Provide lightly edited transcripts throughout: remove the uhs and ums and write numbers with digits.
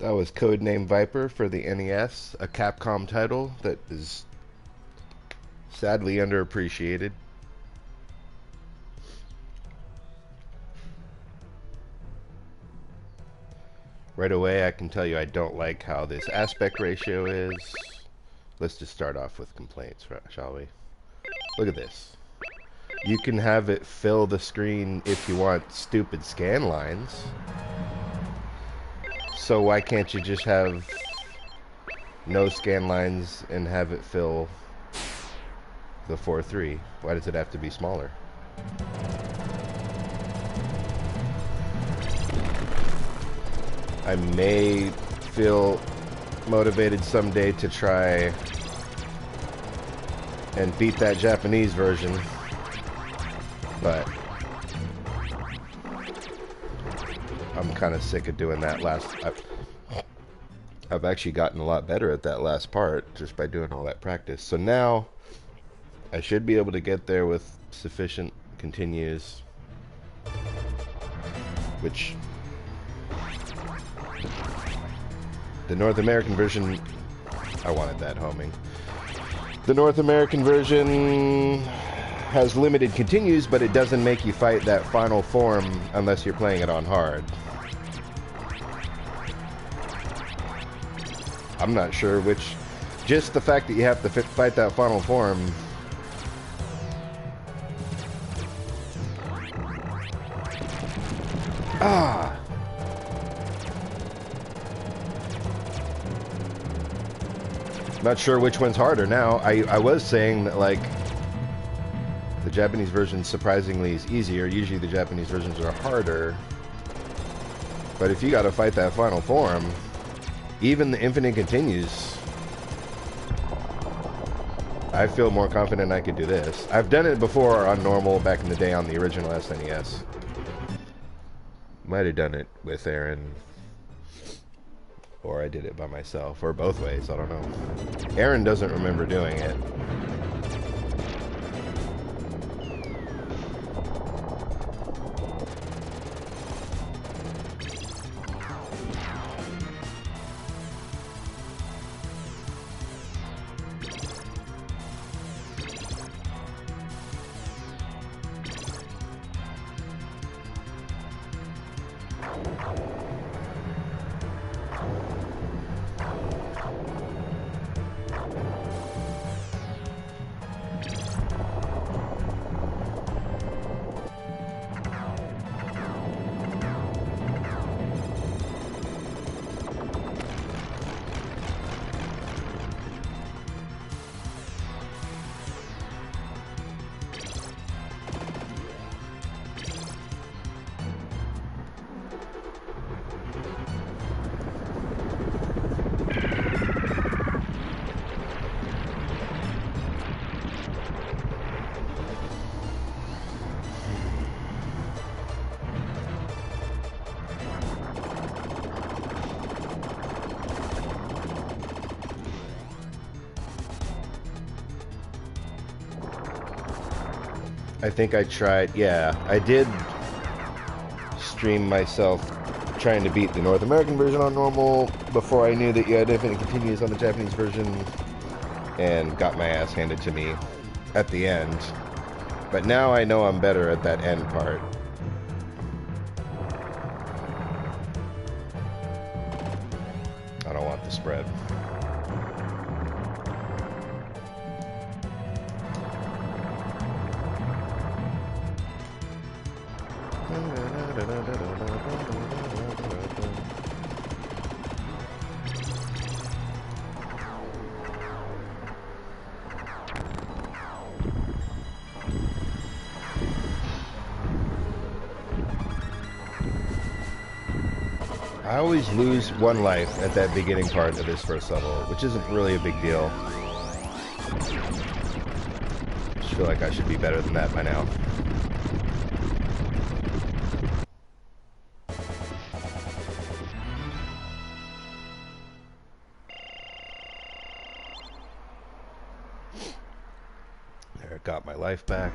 That was Codename Viper for the NES, a Capcom title that is sadly underappreciated. Right away, I can tell you I don't like how this aspect ratio is. Let's just start off with complaints, shall we? Look at this. You can have it fill the screen if you want stupid scan lines. So why can't you just have no scan lines and have it fill the 4:3? Why does it have to be smaller? I may feel motivated someday to try and beat that Japanese version, but I'm kind of sick of doing that last. I've actually gotten a lot better at that last part just by doing all that practice. So now I should be able to get there with sufficient continues, which the North American version, I wanted that homing. The North American version has limited continues, but it doesn't make you fight that final form unless you're playing it on hard. I'm not sure which. Just the fact that you have to fight that final form. Ah! Not sure which one's harder now. I was saying that, like, the Japanese version surprisingly is easier. Usually the Japanese versions are harder. But if you gotta fight that final form, even the infinite continues, I feel more confident I could do this. I've done it before on normal back in the day on the original SNES. Might have done it with Aaron, or I did it by myself, or both ways, I don't know. Aaron doesn't remember doing it. I think I tried, yeah, I did stream myself trying to beat the North American version on normal before I knew that you had infinite continues on the Japanese version, and got my ass handed to me at the end. But now I know I'm better at that end part. I don't want the spread. I always lose one life at that beginning part of this first level, which isn't really a big deal. I just feel like I should be better than that by now. There, got my life back.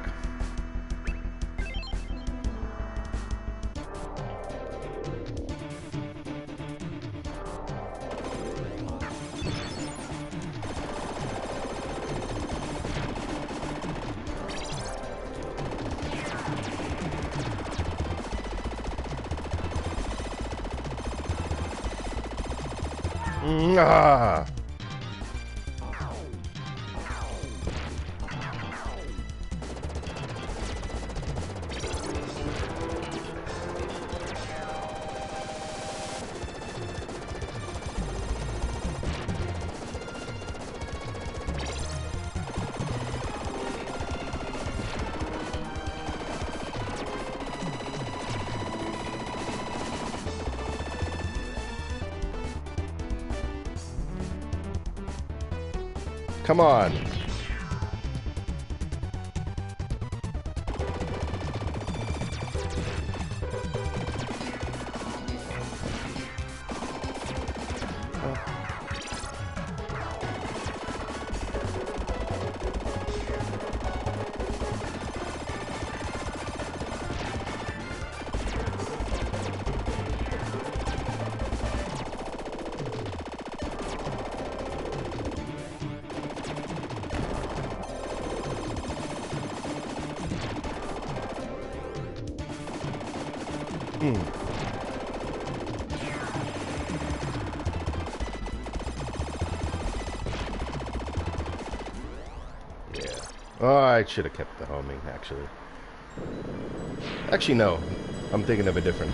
Ah. Come on. Yeah. Oh, I should have kept the homing, actually. Actually, no. I'm thinking of a different...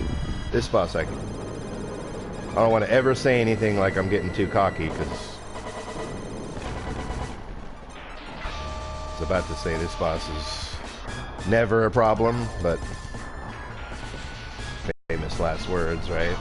This boss, I don't want to ever say anything like I'm getting too cocky, because... I was about to say this boss is never a problem, but... Famous last words, right?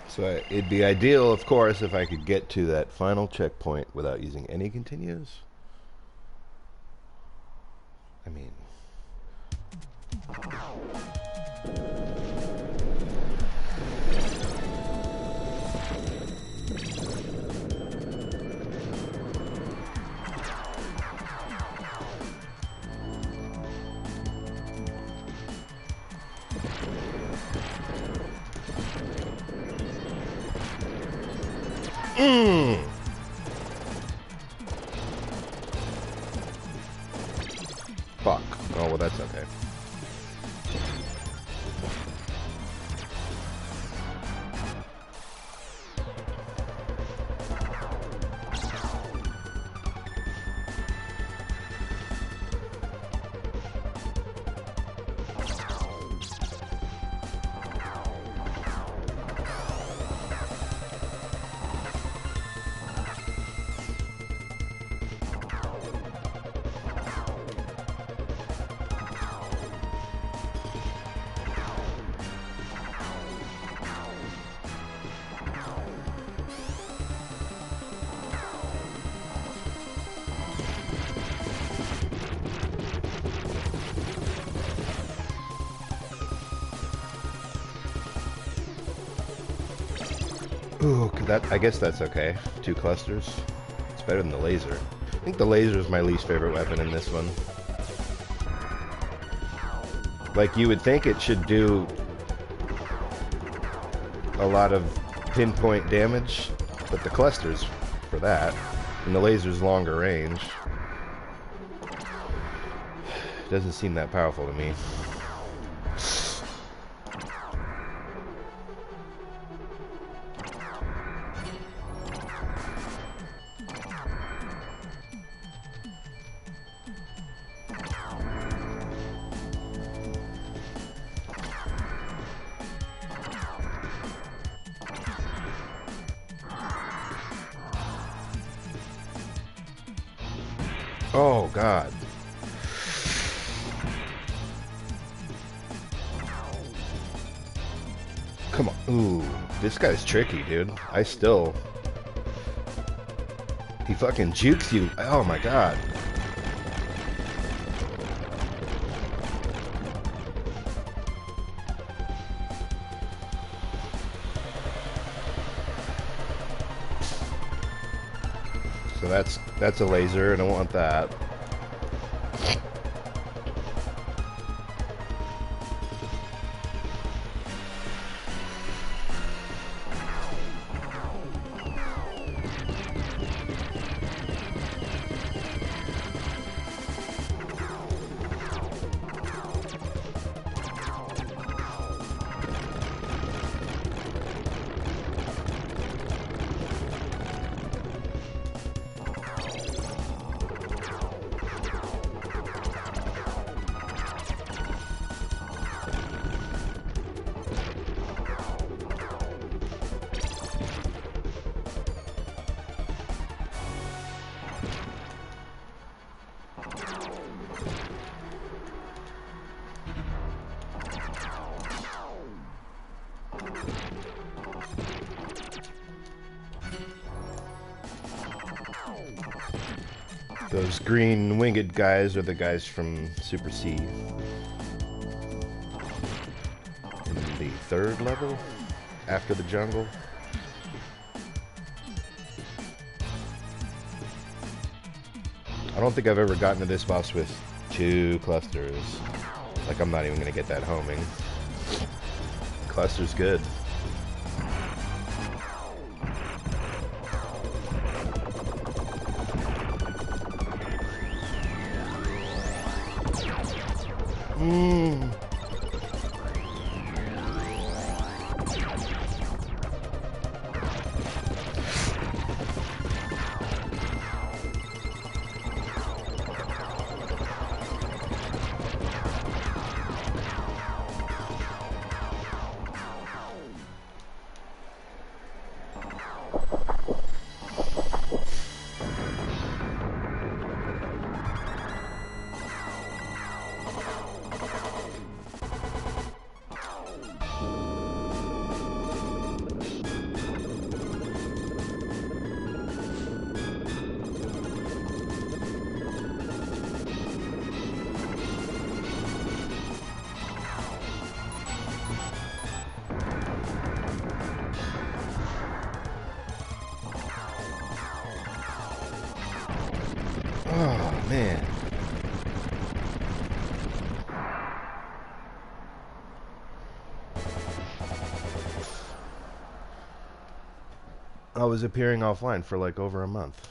So it'd be ideal, of course, if I could get to that final checkpoint without using any continues. I mean... Fuck. Oh, well, that's okay. Ooh, I guess that's okay. 2 clusters. It's better than the laser. I think the laser is my least favorite weapon in this one. Like, you would think it should do a lot of pinpoint damage, but the clusters for that, and the laser's longer range. Doesn't seem that powerful to me. Oh, God. Come on. Ooh, this guy's tricky, dude. He fucking jukes you. Oh, my God. So that's a laser, and I want that. Those green winged guys are the guys from Super C. In the third level, after the jungle. I don't think I've ever gotten to this boss with 2 clusters. Like, I'm not even gonna get that homing. Cluster's good. Oh, man. I was appearing offline for like over a month.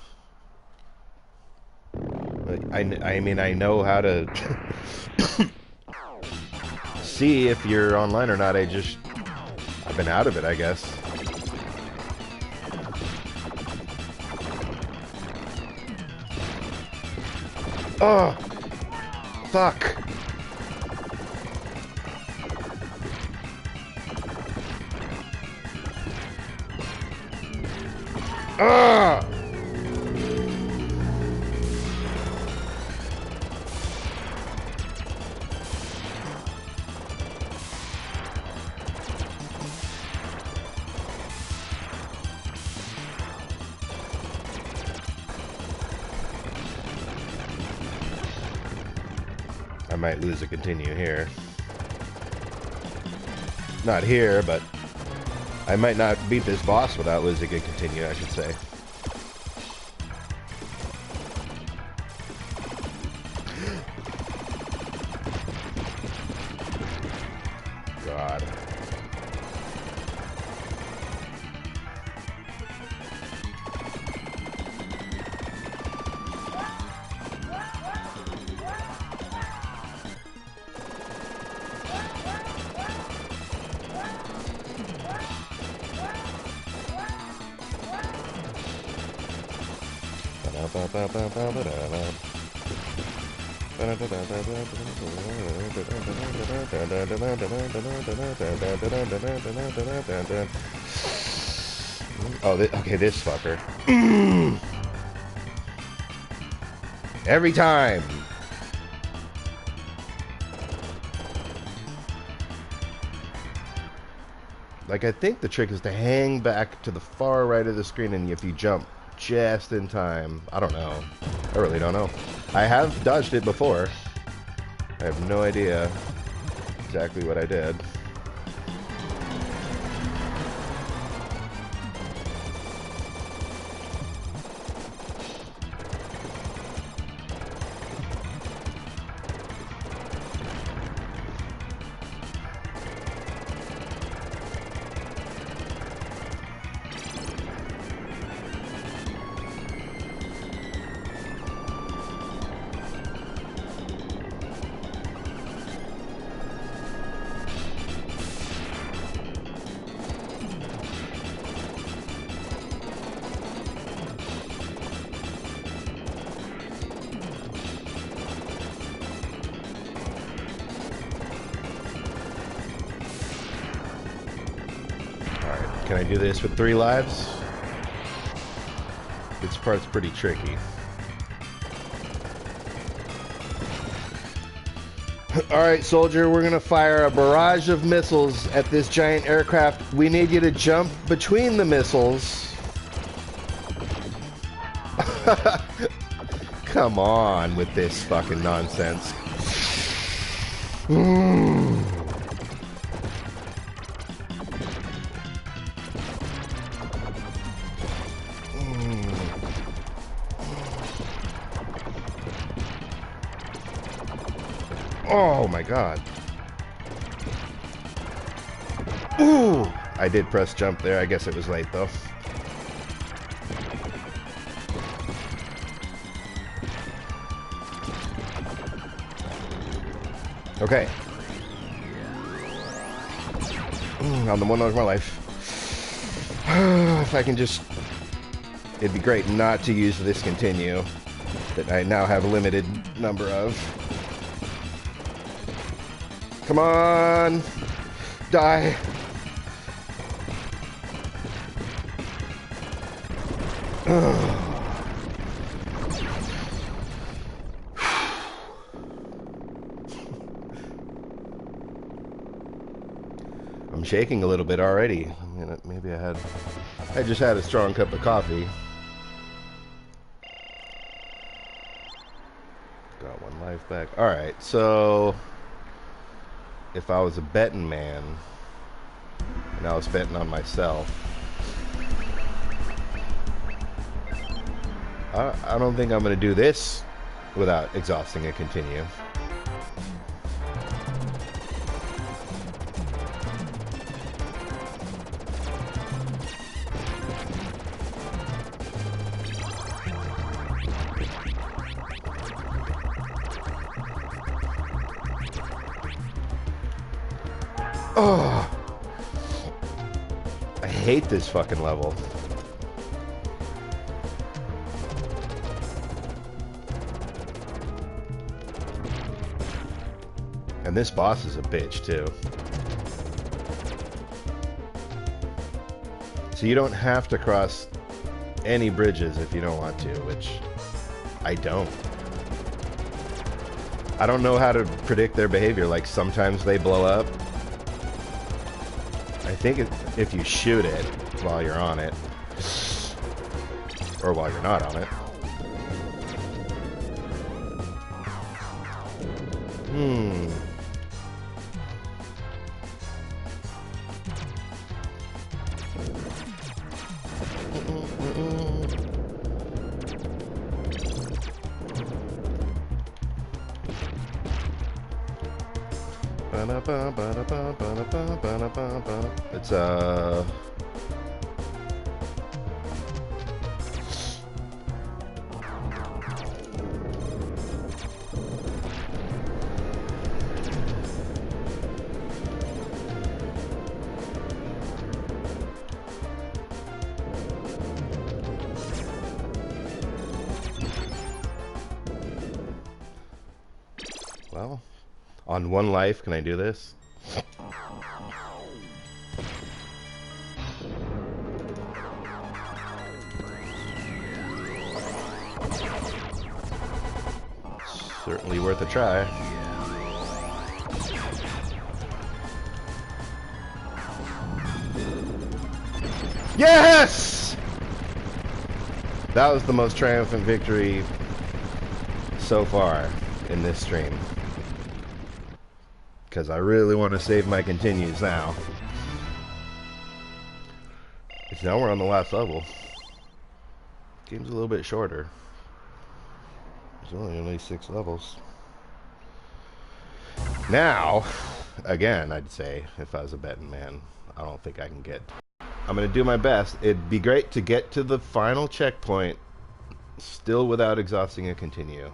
I mean, I know how to see if you're online or not. I've been out of it, I guess. Oh, fuck. Ah! I might lose a continue here. Not here, but I might not beat this boss without losing a continue, I should say. God. Oh, okay, this fucker. Every time. Like, I think the trick is to hang back to the far right of the screen, and if you jump just in time. I don't know. I really don't know. I have dodged it before. I have no idea exactly what I did. Can I do this with 3 lives? This part's pretty tricky. Alright, soldier, we're gonna fire a barrage of missiles at this giant aircraft. We need you to jump between the missiles. Come on with this fucking nonsense. Oh my god. Ooh! I did press jump there. I guess it was late though. Okay. I'm the one of my life. If I can just... It'd be great not to use this continue that I now have a limited number of. Come on! Die! I'm shaking a little bit already. I mean, maybe I just had a strong cup of coffee. Got 1 life back. Alright, so... If I was a betting man, and I was betting on myself, I don't think I'm going to do this without exhausting a continue. Oh, I hate this fucking level. And this boss is a bitch too. So you don't have to cross any bridges if you don't want to, which I don't. I don't know how to predict their behavior. Like sometimes they blow up. I think if you shoot it while you're on it, or while you're not on it. It's well, on 1 life, can I do this? Certainly worth a try. Yes! That was the most triumphant victory so far in this stream. Because I really want to save my continues now. Because now we're on the last level. Game's a little bit shorter. There's only 6 levels. Now, again, I'd say, if I was a betting man, I don't think I can get... I'm going to do my best. It'd be great to get to the final checkpoint still without exhausting a continue.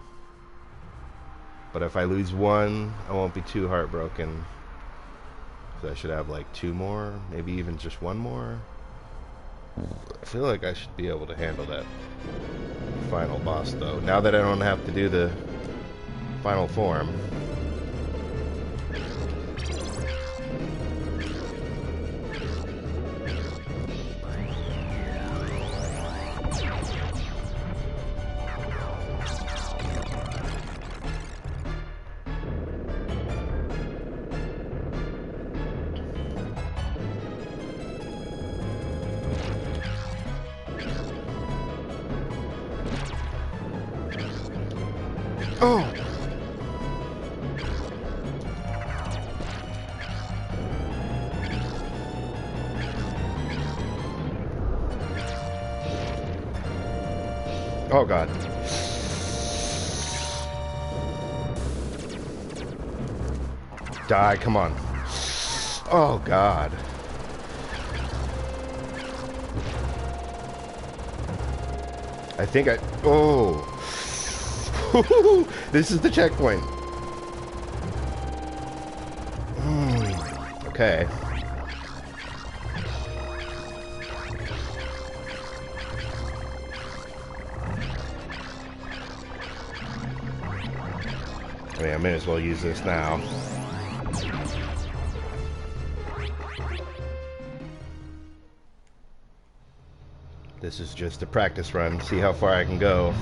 But if I lose 1, I won't be too heartbroken. So I should have like 2 more, maybe even just 1 more. I feel like I should be able to handle that final boss though. Now that I don't have to do the final form. Oh! Oh god. Die, come on. Oh god. I think I... Oh! This is the checkpoint. Okay. I mean, I may as well use this now. This is just a practice run. See how far I can go.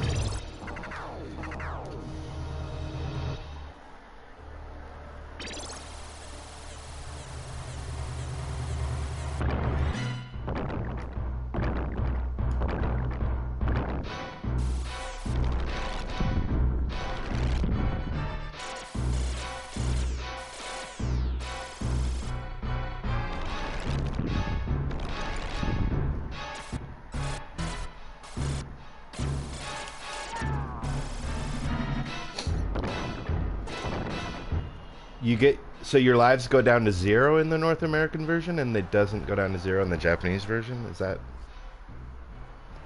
You get, so your lives go down to 0 in the North American version, and it doesn't go down to 0 in the Japanese version? Is that...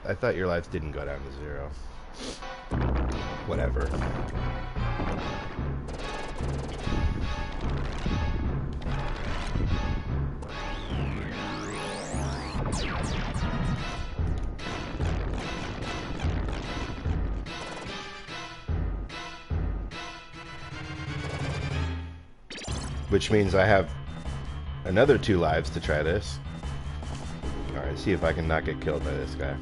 I thought your lives didn't go down to 0. Whatever. Which means I have another 2 lives to try this. Alright, see if I can not get killed by this guy.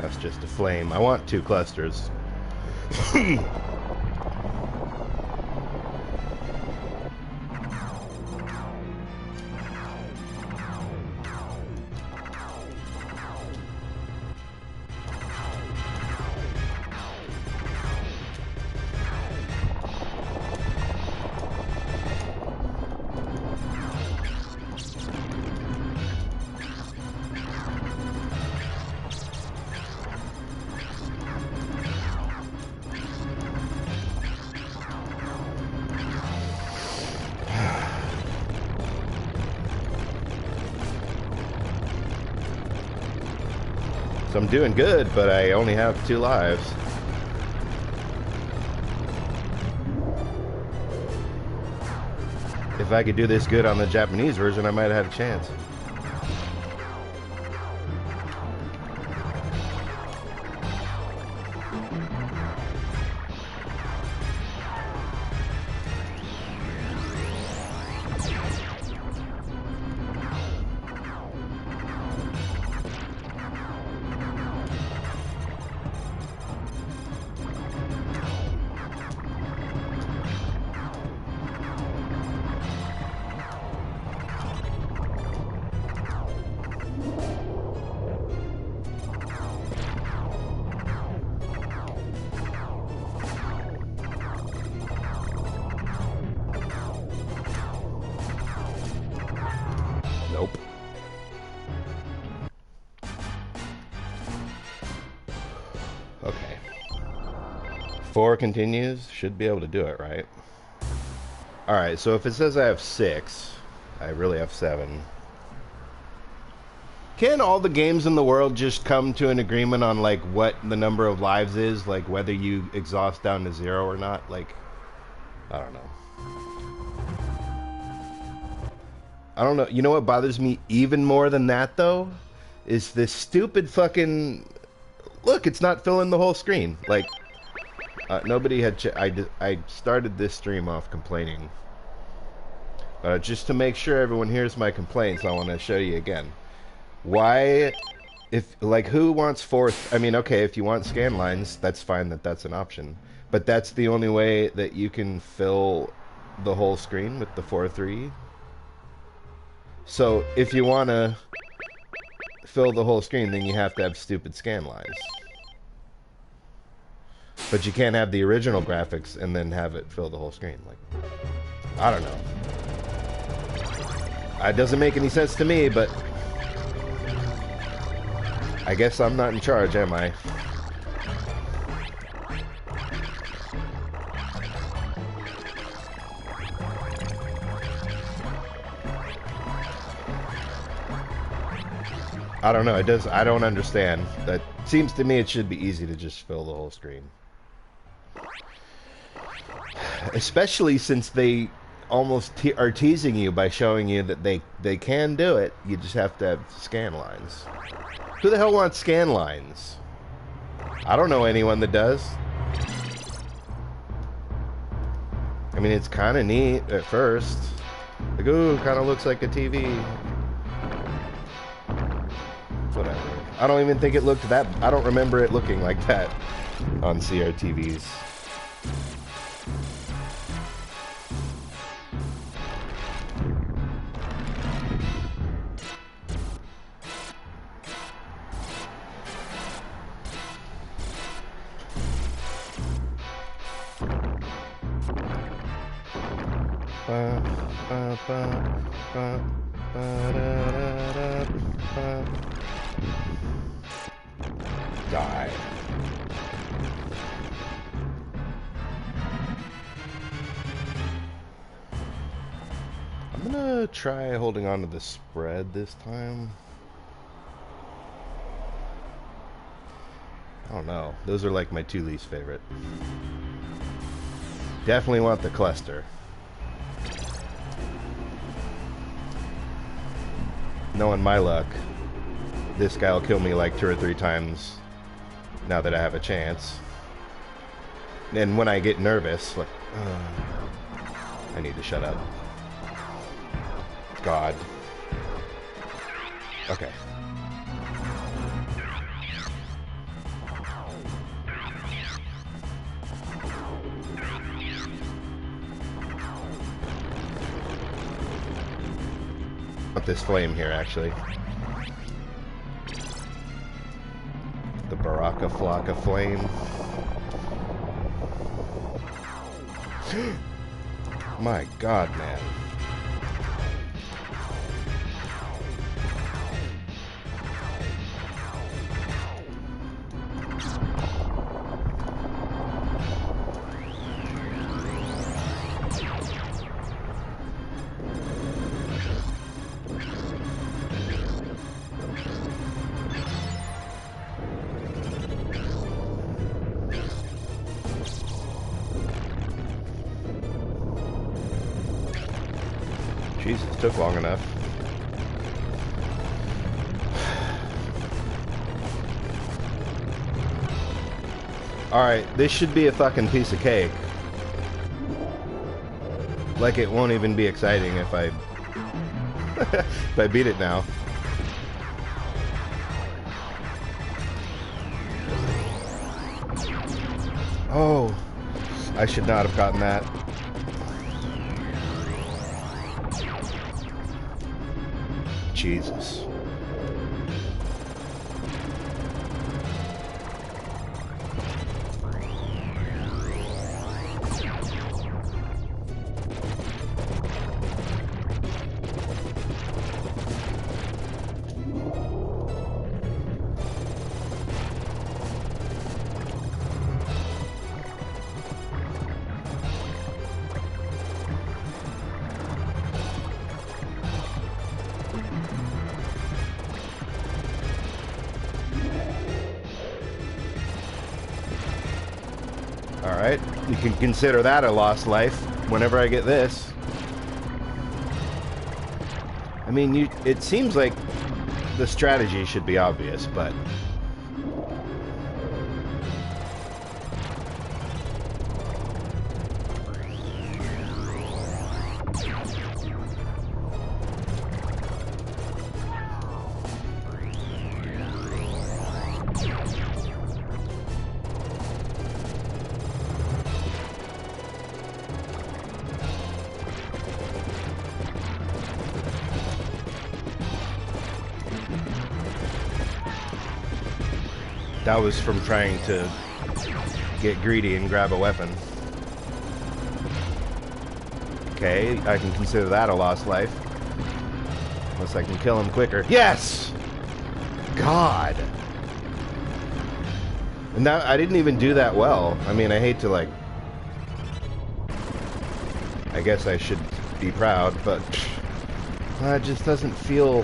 That's just a flame. I want 2 clusters. So I'm doing good, but I only have 2 lives. If I could do this good on the Japanese version, I might have had a chance. Nope. Okay. 4 continues. Should be able to do it, right? Alright, so if it says I have 6, I really have 7. Can all the games in the world just come to an agreement on, like, what the number of lives is? Like, whether you exhaust down to 0 or not? Like, I don't know. I don't know. You know what bothers me even more than that, though? Is this stupid fucking... Look, it's not filling the whole screen. Like, nobody had... I started this stream off complaining. Just to make sure everyone hears my complaints, I want to show you again. Why... If, like, who wants fourth... I mean, okay, if you want scan lines, that's fine that that's an option. But that's the only way that you can fill the whole screen with the 4:3. So, if you want to fill the whole screen, then you have to have stupid scan lines. But you can't have the original graphics and then have it fill the whole screen. Like, I don't know. It doesn't make any sense to me, but... I guess I'm not in charge, am I? I don't know. It does. I don't understand. That seems to me it should be easy to just fill the whole screen. Especially since they almost are teasing you by showing you that they can do it. You just have to have scan lines. Who the hell wants scan lines? I don't know anyone that does. I mean, it's kind of neat at first. Like, ooh, kind of looks like a TV. Whatever. I don't even think it looked that... I don't remember it looking like that on CRTVs. Die. I'm gonna try holding on to the spread this time. I don't know. Those are like my two least favorite. Definitely want the cluster. Knowing my luck, this guy will kill me like 2 or 3 times now that I have a chance. And when I get nervous, like, I need to shut up. God. Okay. Want this flame here, actually. The Baraka Flocka flame. My God, man. Jesus, took long enough. Alright, this should be a fucking piece of cake. Like it won't even be exciting if I... if I beat it now. Oh, I should not have gotten that. Jesus. Alright, you can consider that a lost life whenever I get this. I mean, it seems like the strategy should be obvious, but that was from trying to get greedy and grab a weapon. Okay, I can consider that a lost life. Unless I can kill him quicker. Yes! God! And that, I didn't even do that well. I mean, I hate to, like... I guess I should be proud, but... it just doesn't feel...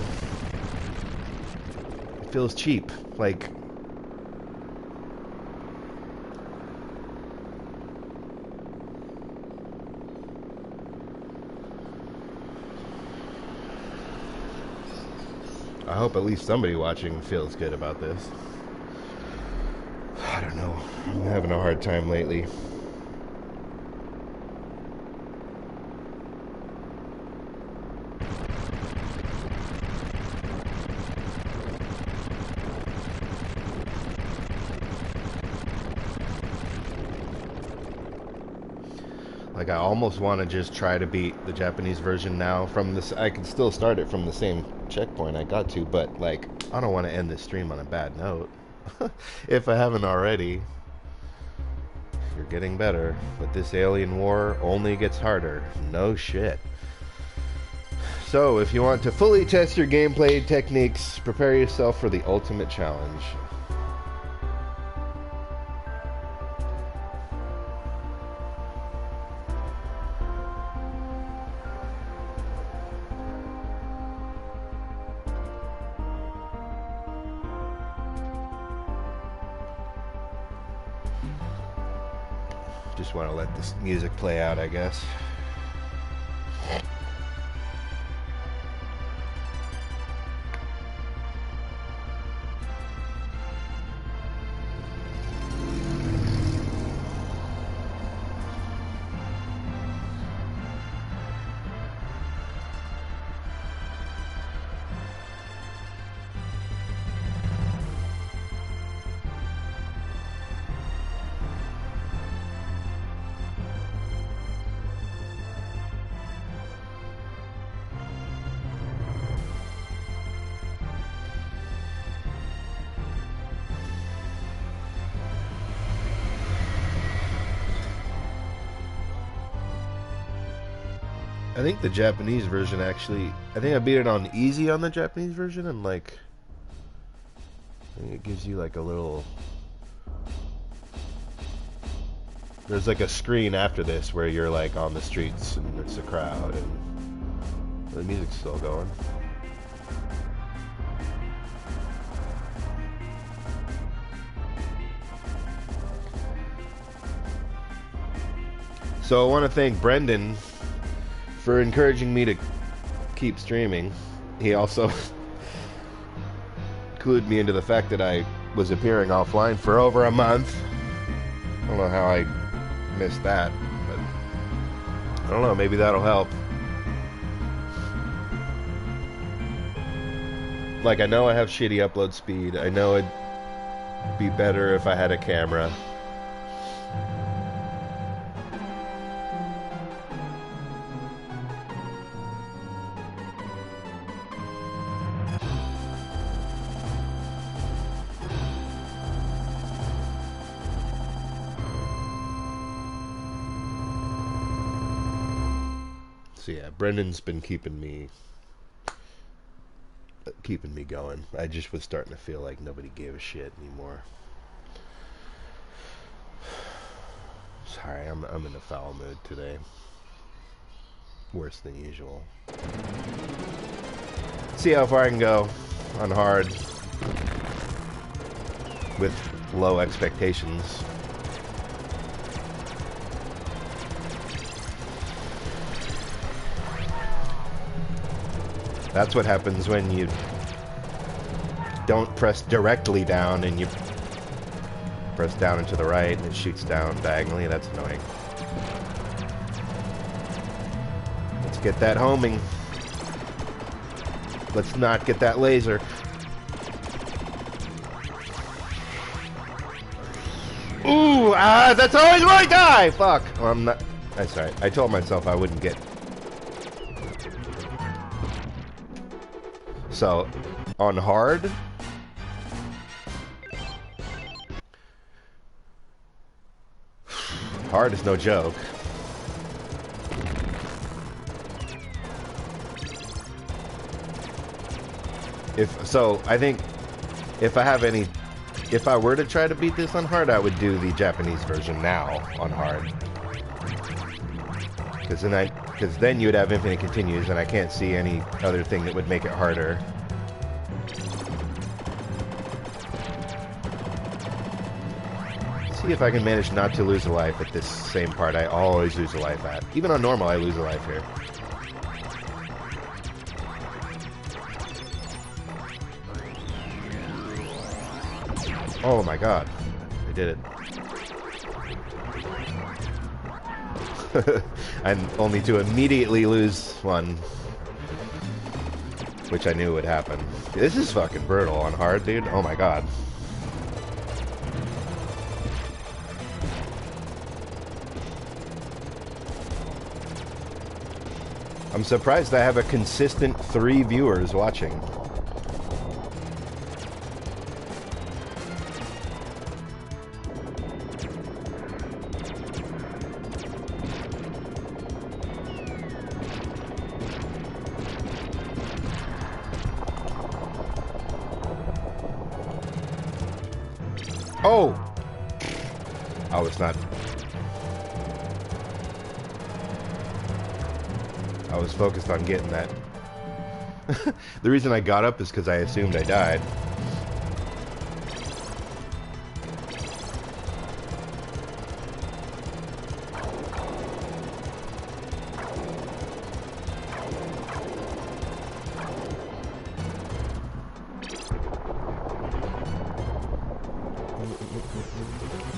It feels cheap. Like... I hope at least somebody watching feels good about this. I don't know. I'm having a hard time lately. Like, I almost want to just try to beat the Japanese version now from this. I can still start it from the same checkpoint I got to, but, like, I don't want to end this stream on a bad note. If I haven't already. You're getting better, but this alien war only gets harder. No shit. So, if you want to fully test your gameplay techniques, prepare yourself for the ultimate challenge. Just want to let this music play out, I guess. I think the Japanese version actually... I think I beat it on easy on the Japanese version, and, like... I think it gives you, like, a little... There's, like, a screen after this where you're, like, on the streets, and it's a crowd, and... The music's still going. So I want to thank Brendan for encouraging me to keep streaming. He also clued me into the fact that I was appearing offline for over a month. I don't know how I missed that, but I don't know, maybe that'll help. Like, I know I have shitty upload speed. I know it'd be better if I had a camera. So yeah, Brendan's been keeping me going. I just was starting to feel like nobody gave a shit anymore. Sorry, I'm in a foul mood today. Worse than usual. See how far I can go on hard with low expectations. That's what happens when you don't press directly down and you press down and to the right and it shoots down diagonally. That's annoying. Let's get that homing. Let's not get that laser. Ooh, that's always where I die! Fuck. Well, I'm not... That's right. I told myself I wouldn't get... So, on hard... Hard is no joke. I think if I were to try to beat this on hard, I would do the Japanese version now on hard. Because then you would have infinite continues, and I can't see any other thing that would make it harder. See if I can manage not to lose a life at this same part. I always lose a life at. Even on normal, I lose a life here. Oh my god. I did it. And only to immediately lose one. Which I knew would happen. This is fucking brutal on hard, dude. Oh my god. I'm surprised I have a consistent 3 viewers watching. Oh! I was not... I was focused on getting that. The reason I got up is because I assumed I died.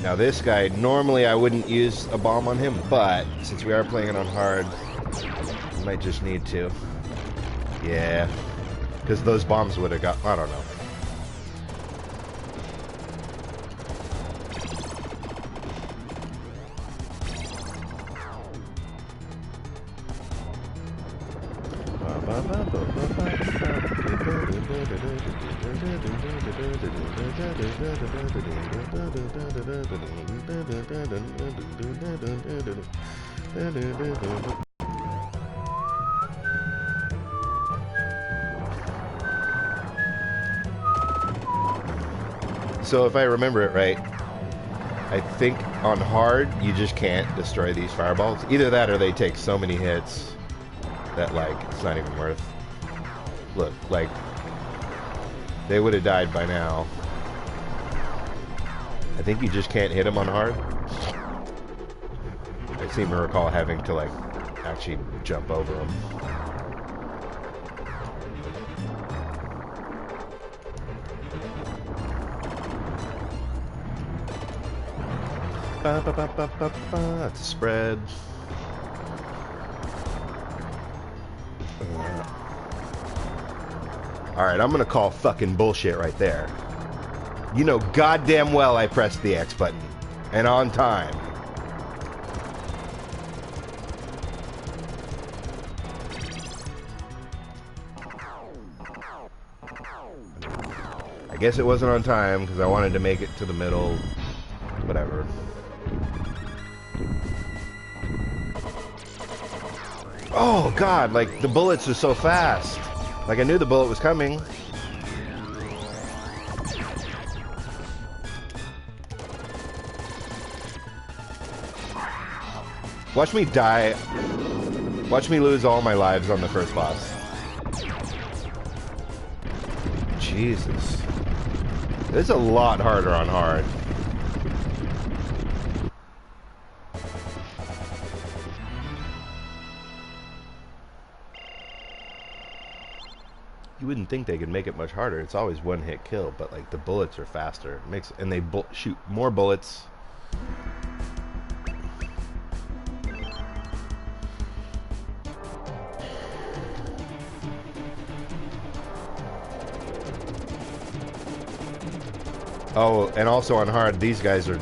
Now this guy, normally I wouldn't use a bomb on him, but since we are playing it on hard, I might just need to. Yeah. Because those bombs would have got... I don't know. So if I remember it right, I think on hard you just can't destroy these fireballs. Either that or they take so many hits that, like, it's not even worth. Look, like, they would have died by now. I think you just can't hit them on hard. I seem to recall having to, like, actually jump over them. That's a spread. Alright, I'm gonna call fucking bullshit right there. You know goddamn well I pressed the X button. And on time. I guess it wasn't on time because I wanted to make it to the middle. Whatever. Oh god, like the bullets are so fast. Like I knew the bullet was coming. Watch me die. Watch me lose all my lives on the first boss. Jesus. This is a lot harder on hard. You wouldn't think they could make it much harder. It's always one hit kill, but like the bullets are faster. It makes, and they shoot more bullets. Oh, and also on hard, these guys are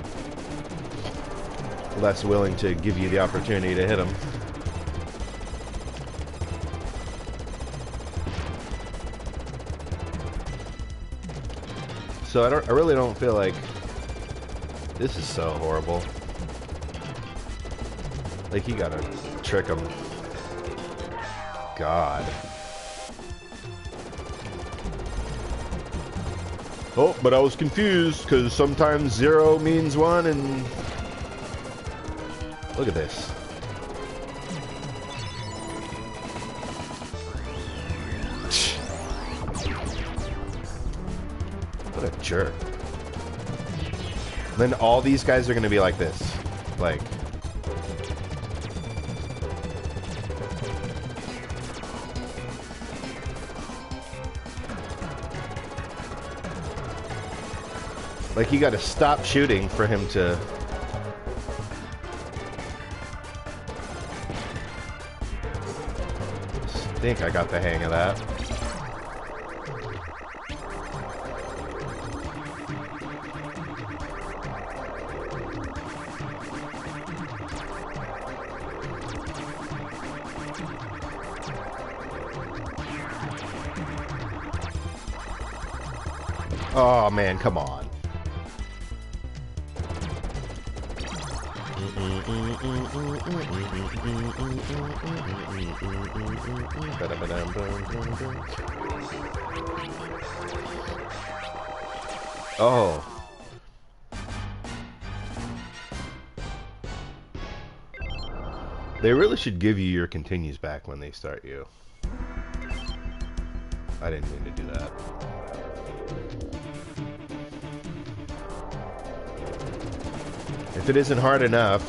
less willing to give you the opportunity to hit them. So I really don't feel like this is so horrible. Like, you gotta trick them. God. Oh, but I was confused, because sometimes 0 means 1, and... Look at this. What a jerk. Then all these guys are going to be like this. Like... Like, you gotta stop shooting for him to... I think I got the hang of that. Oh man, come on. Oh. They really should give you your continues back when they start you. I didn't mean to do that. If it isn't hard enough,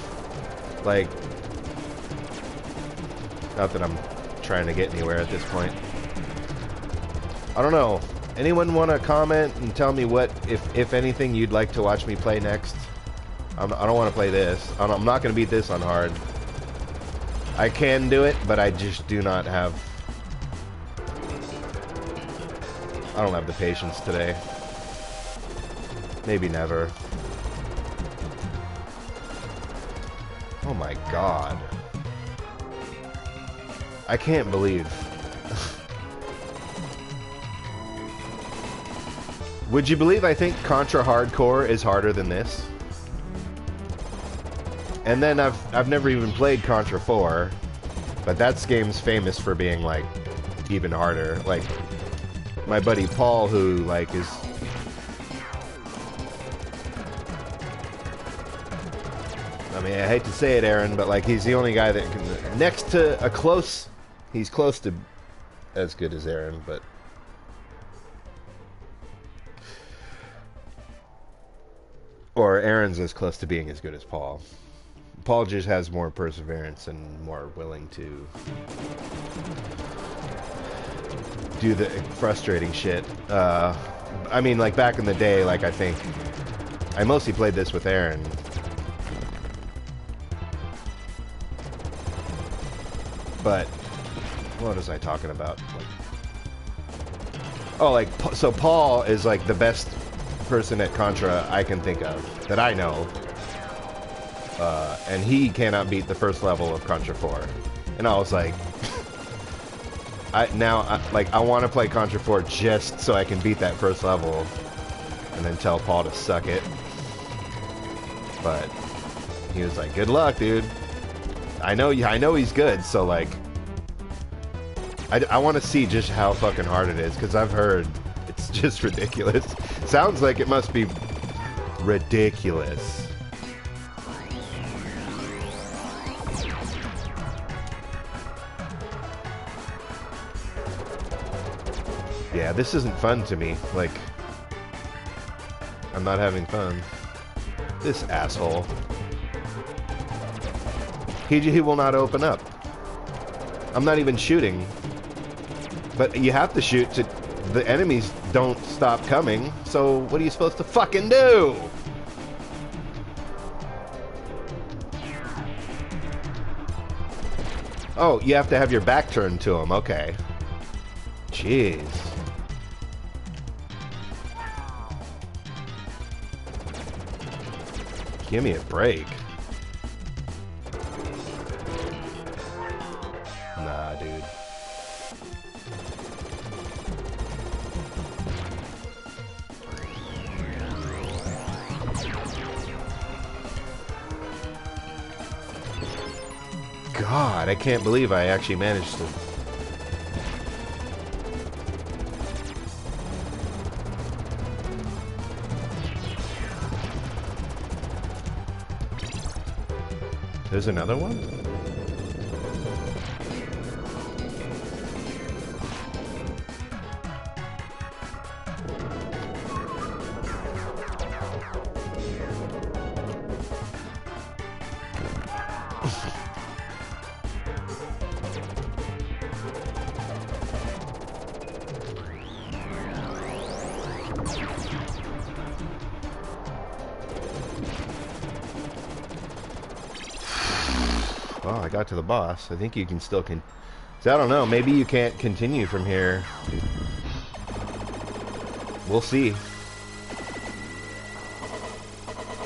like, not that I'm trying to get anywhere at this point. I don't know. Anyone want to comment and tell me what, if anything, you'd like to watch me play next? I don't want to play this. I'm not going to beat this on hard. I can do it, but I just do not have... I don't have the patience today. Maybe never. Oh my god. I can't believe. Would you believe I think Contra Hardcore is harder than this? And then I've never even played Contra 4, but that game's famous for being like even harder. Like my buddy Paul, who like is I mean, I hate to say it, Aaron, but like he's the only guy that can, next to a close, he's close to as good as Aaron, but or Aaron's as close to being as good as Paul. Paul just has more perseverance and more willing to do the frustrating shit. I mean, like back in the day, like I think I mostly played this with Aaron. But what was I talking about? Oh, like, so Paul is like the best person at Contra I can think of that I know, and he cannot beat the first level of Contra 4. And I was like, I want to play Contra 4 just so I can beat that first level, and then tell Paul to suck it. But he was like, "Good luck, dude. I know he's good." So like, I want to see just how fucking hard it is, because I've heard it's just ridiculous. Sounds like it must be ridiculous. Yeah, this isn't fun to me. Like, I'm not having fun. This asshole. He will not open up. I'm not even shooting. But you have to shoot to... The enemies don't stop coming, so what are you supposed to fucking do? Oh, you have to have your back turned to them. Okay. Jeez. Give me a break. Nah, dude. God, I can't believe I actually managed to... There's another one? Well, I got to the boss. I think you can still So I don't know. Maybe you can't continue from here. We'll see.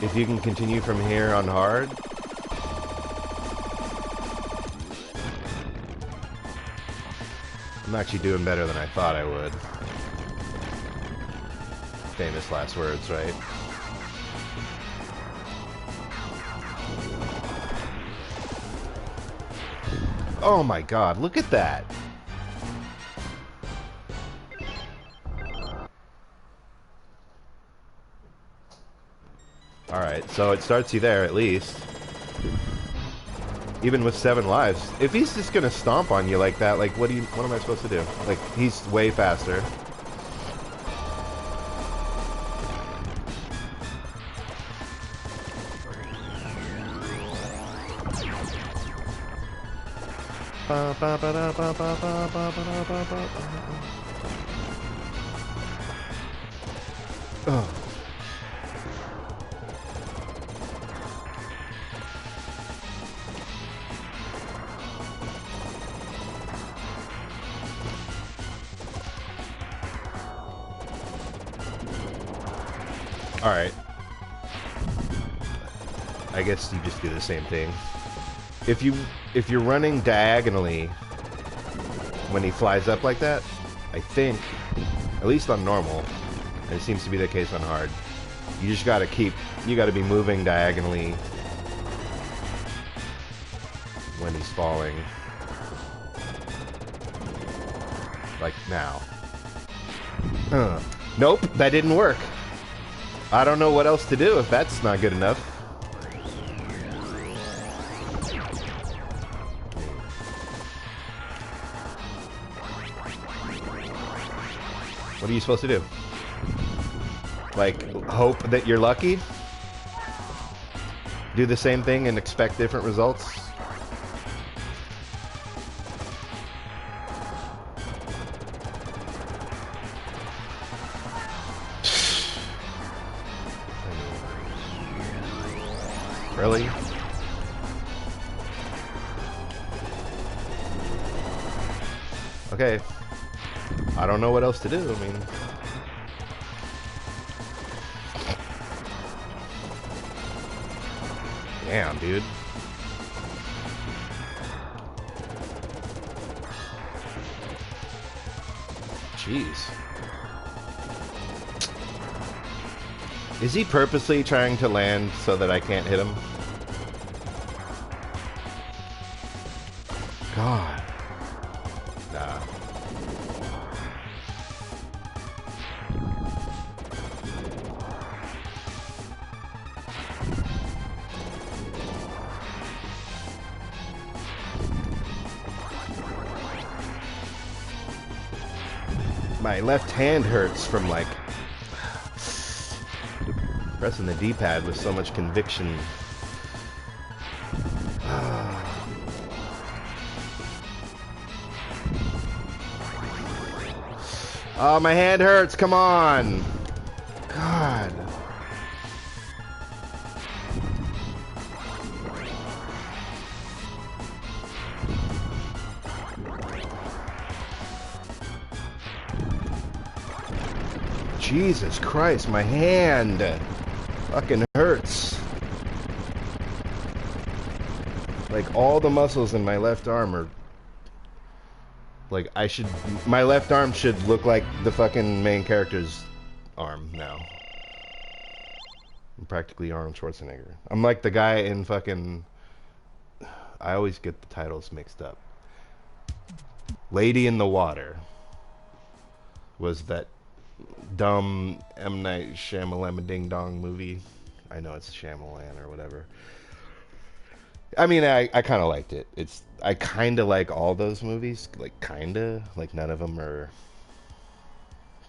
If you can continue from here on hard. I'm actually doing better than I thought I would. Famous last words, right? Oh my god, look at that! Alright, so it starts you there at least. Even with 7 lives. If he's just gonna stomp on you like that, like what am I supposed to do? Like, he's way faster. Oh. Alright. I guess you just do the same thing. If you're running diagonally when he flies up like that, I think, at least on normal, and it seems to be the case on hard, you just gotta be moving diagonally when he's falling. Like now. Nope, that didn't work. I don't know what else to do if that's not good enough. What are you supposed to do? Like, hope that you're lucky? Do the same thing and expect different results? Really? Okay. I don't know what else to do. I mean... Damn, dude. Jeez. Is he purposely trying to land so that I can't hit him? God. Nah. My left hand hurts from, like, pressing the D-pad with so much conviction. Oh, my hand hurts. Come on. God. Jesus Christ, my hand fucking hurts. Like, all the muscles in my left arm are... Like, my left arm should look like the fucking main character's arm now. I'm practically Arnold Schwarzenegger. I'm like the guy in fucking... I always get the titles mixed up. Lady in the Water was that dumb M. Night Shyamalan Ding Dong movie. I know it's Shyamalan or whatever. I mean, I kind of liked it. I kind of like all those movies. Like, kind of. Like, none of them are...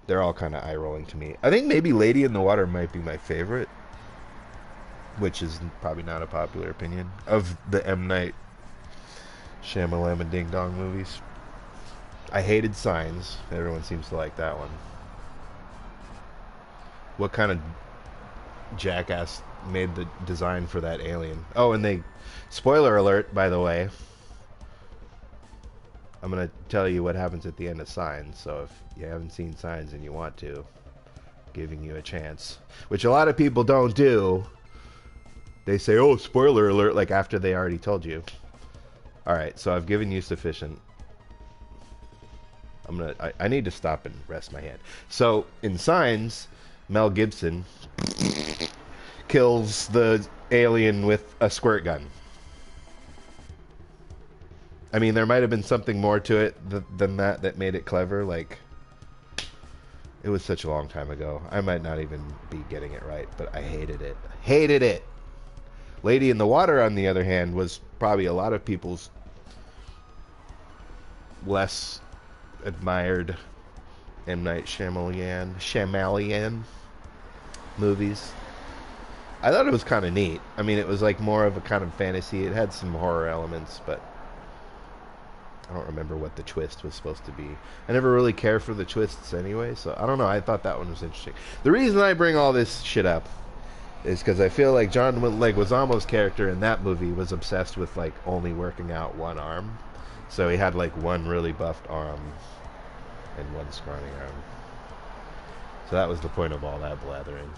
They're all kind of eye-rolling to me. I think maybe Lady in the Water might be my favorite. Which is probably not a popular opinion. Of the M. Night Shyamalan Ding Dong movies. I hated Signs. Everyone seems to like that one. What kind of jackass made the design for that alien? Oh, and they... Spoiler alert, by the way. I'm going to tell you what happens at the end of Signs. So if you haven't seen Signs and you want to, giving you a chance. Which a lot of people don't do. They say, oh, spoiler alert, like after they already told you. Alright, so I've given you sufficient. I need to stop and rest my hand. So, in Signs, Mel Gibson kills the alien with a squirt gun. I mean, there might have been something more to it than that made it clever. Like, it was such a long time ago. I might not even be getting it right, but I hated it. Hated it! Lady in the Water, on the other hand, was probably a lot of people's less admired M. Night Shyamalan movies. I thought it was kind of neat. I mean, it was like more of a kind of fantasy. It had some horror elements, but I don't remember what the twist was supposed to be. I never really cared for the twists anyway, so I don't know. I thought that one was interesting. The reason I bring all this shit up is because I feel like John Leguizamo's character in that movie was obsessed with like only working out one arm. So he had like one really buffed arm and one scrawny arm. So that was the point of all that blathering.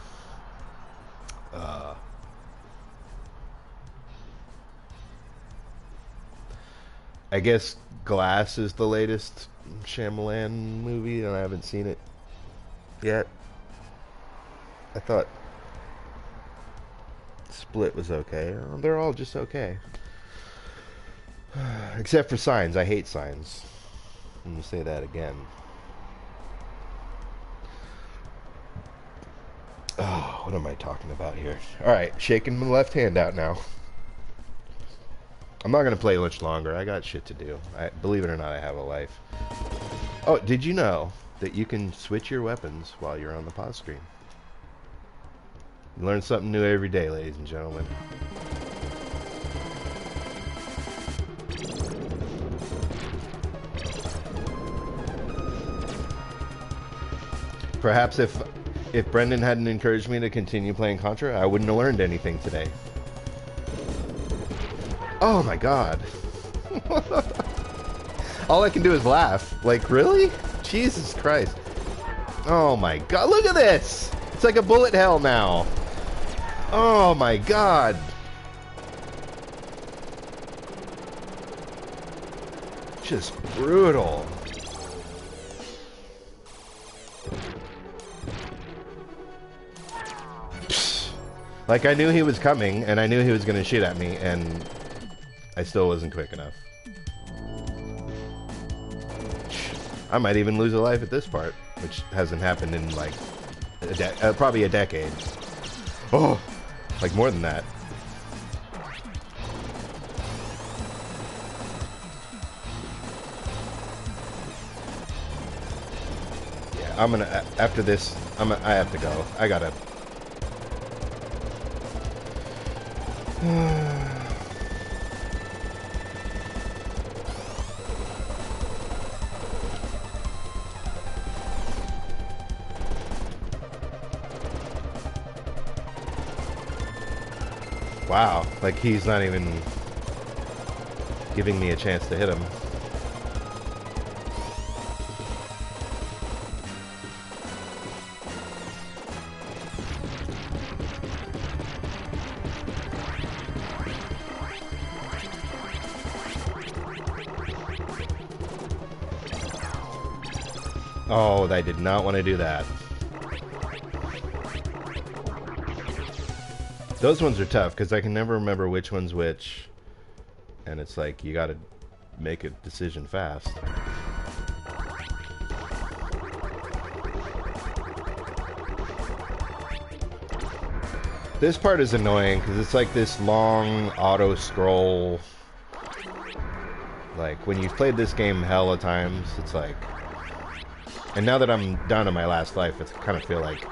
I guess Glass is the latest Shyamalan movie, and I haven't seen it yet. I thought Split was okay. They're all just okay. Except for Signs. I hate Signs. I'm going to say that again. Oh, what am I talking about here? Alright, shaking my left hand out now. I'm not going to play much longer. I got shit to do. Believe it or not, I have a life. Oh, did you know that you can switch your weapons while you're on the pause screen? You learn something new every day, ladies and gentlemen. Perhaps if Brendan hadn't encouraged me to continue playing Contra, I wouldn't have learned anything today. Oh my god. All I can do is laugh. Like, really? Jesus Christ. Oh my god, look at this! It's like a bullet hell now. Oh my god. Just brutal. Like, I knew he was coming, and I knew he was going to shoot at me, and I still wasn't quick enough. I might even lose a life at this part, which hasn't happened in, like, probably a decade. Oh! Like, more than that. Yeah, I'm gonna, after this, I have to go. I gotta... Wow, like he's not even giving me a chance to hit him. Oh, I did not want to do that. Those ones are tough because I can never remember which one's which. And it's like, you gotta make a decision fast. This part is annoying because it's like this long auto scroll. Like, when you've played this game hella times, it's like... And now that I'm down to my last life, I kind of feel like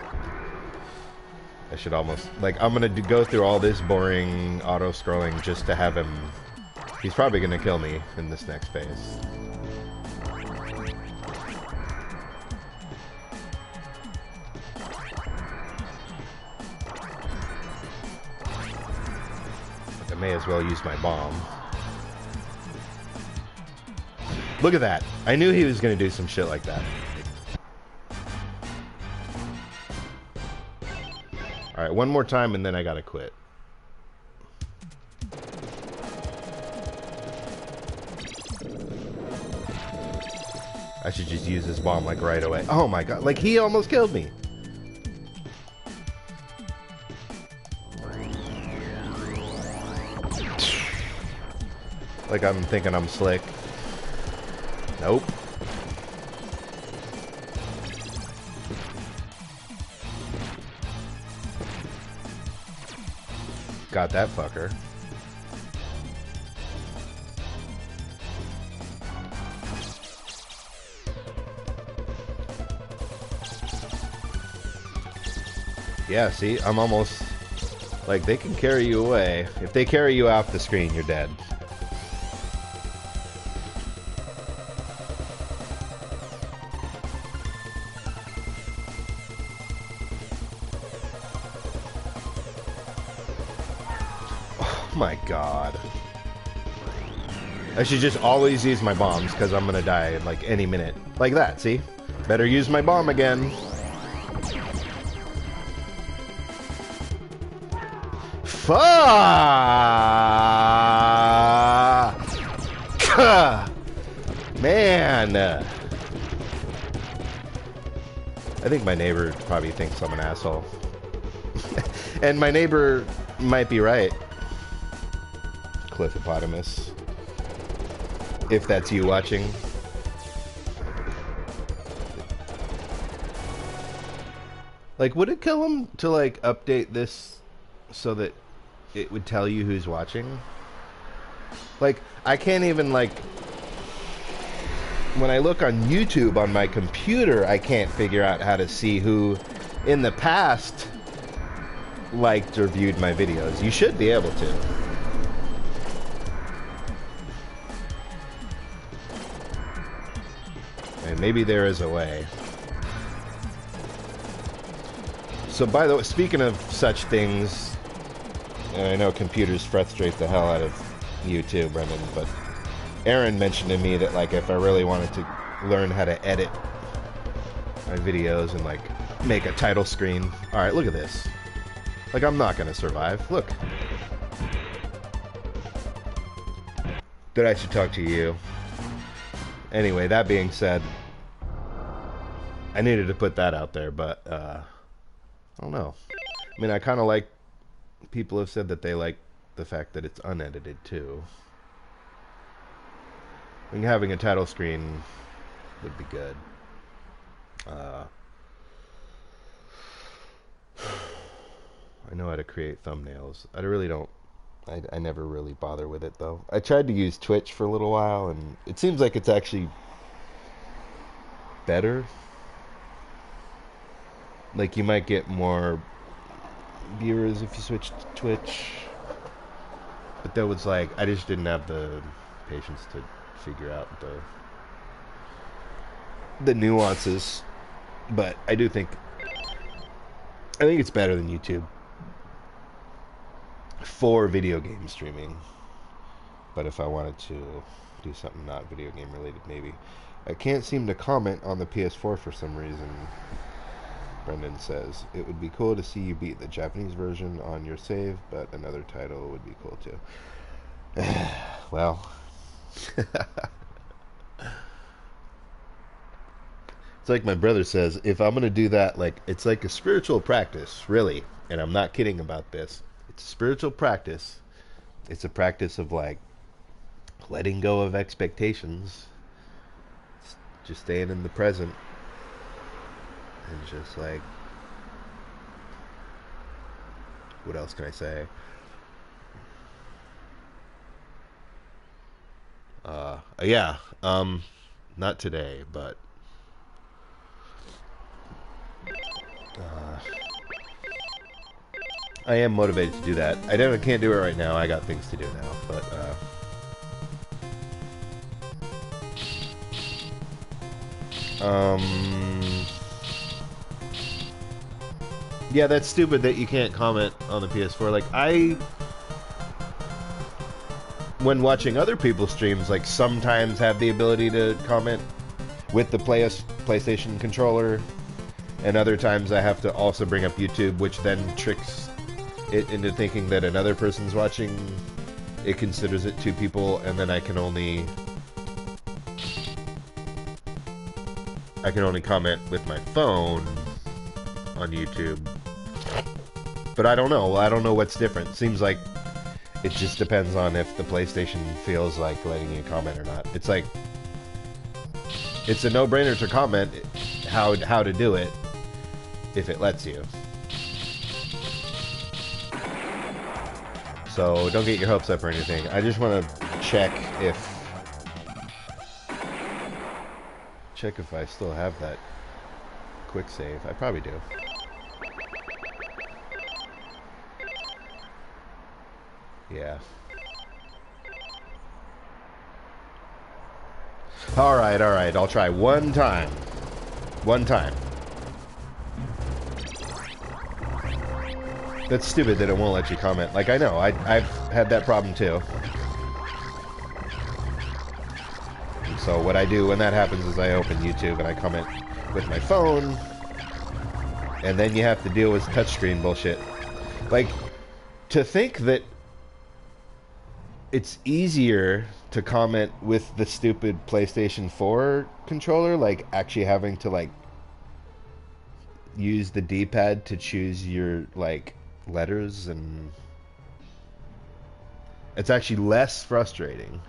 I should almost... Like, I'm gonna go through all this boring auto-scrolling just to have him... He's probably gonna kill me in this next phase. I may as well use my bomb. Look at that. I knew he was gonna do some shit like that. Alright, one more time and then I gotta quit. I should just use this bomb like right away. Oh my god, like he almost killed me. Like I'm thinking I'm slick. Nope. Got that fucker. Yeah, see, I'm almost... Like, they can carry you away. If they carry you off the screen, you're dead. Oh my god. I should just always use my bombs, because I'm gonna die in, like, any minute. Like that, see? Better use my bomb again. Fuck! Man! I think my neighbor probably thinks I'm an asshole. And my neighbor might be right. Cliffopotamus. If that's you watching. Like, would it kill him to, like, update this so that it would tell you who's watching? Like, I can't even, like... When I look on YouTube on my computer, I can't figure out how to see who, in the past, liked or viewed my videos. You should be able to. And maybe there is a way. So, by the way, speaking of such things, I know computers frustrate the hell out of you too, Brendan, but Aaron mentioned to me that, like, if I really wanted to learn how to edit my videos and, like, make a title screen... Alright, look at this. Like, I'm not gonna survive. Look. That I should talk to you. Anyway, that being said, I needed to put that out there, but, I don't know. I mean, I kind of like... People have said that they like the fact that it's unedited, too. I think having a title screen would be good. I know how to create thumbnails. I really don't... I never really bother with it, though. I tried to use Twitch for a little while, and it seems like it's actually better. Like, you might get more viewers if you switch to Twitch. But that was like, I just didn't have the patience to figure out the nuances. But I do think... I think it's better than YouTube. for video game streaming. But if I wanted to do something not video game related, maybe. I can't seem to comment on the PS4 for some reason. Brendan says, it would be cool to see you beat the Japanese version on your save, but another title would be cool too. Well, it's like my brother says, if I'm going to do that, like, it's like a spiritual practice, really. And I'm not kidding about this. It's a spiritual practice. It's a practice of, like, letting go of expectations. Just staying in the present. And just, like, what else can I say? Yeah, not today, but I am motivated to do that. I can't do it right now. I got things to do now, but yeah, that's stupid that you can't comment on the PS4. Like, when watching other people's streams, like, sometimes have the ability to comment with the PlayStation controller, and other times I have to also bring up YouTube, which then tricks it into thinking that another person's watching. It considers it two people, and then I can only comment with my phone on YouTube. But I don't know. I don't know what's different. Seems like it just depends on if the PlayStation feels like letting you comment or not. It's like, it's a no-brainer to comment how to do it if it lets you. So don't get your hopes up or anything. I just want to check if I still have that quick save. I probably do. Yeah. Alright, I'll try one time. One time. That's stupid that it won't let you comment. Like, I know, I've had that problem too. And so what I do when that happens is I open YouTube and I comment with my phone. And then you have to deal with touchscreen bullshit. Like, to think that it's easier to comment with the stupid PlayStation 4 controller, like actually having to, like, use the D-pad to choose your, like, letters, and it's actually less frustrating.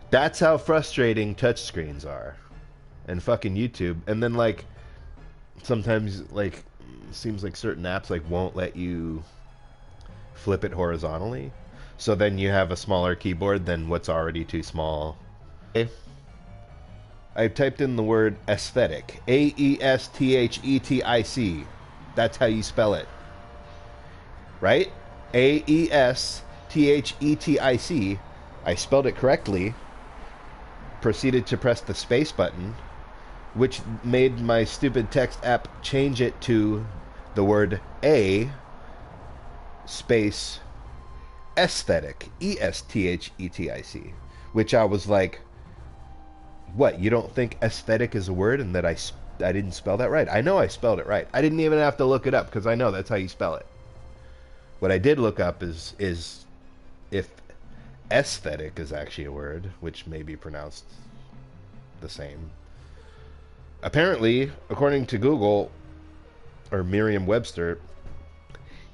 That's how frustrating touchscreens are. And fucking YouTube. And then, like, sometimes, like, it seems like certain apps, like, won't let you flip it horizontally. So then you have a smaller keyboard than what's already too small. Okay. I typed in the word aesthetic. A-E-S-T-H-E-T-I-C. That's how you spell it. Right? A-E-S-T-H-E-T-I-C. I spelled it correctly. Proceeded to press the space button, which made my stupid text app change it to the word A space aesthetic, E-S-T-H-E-T-I-C, which I was like, what, you don't think aesthetic is a word and that I didn't spell that right? I know I spelled it right. I didn't even have to look it up because I know that's how you spell it. What I did look up is if aesthetic is actually a word, which may be pronounced the same. Apparently, according to Google or Merriam-Webster,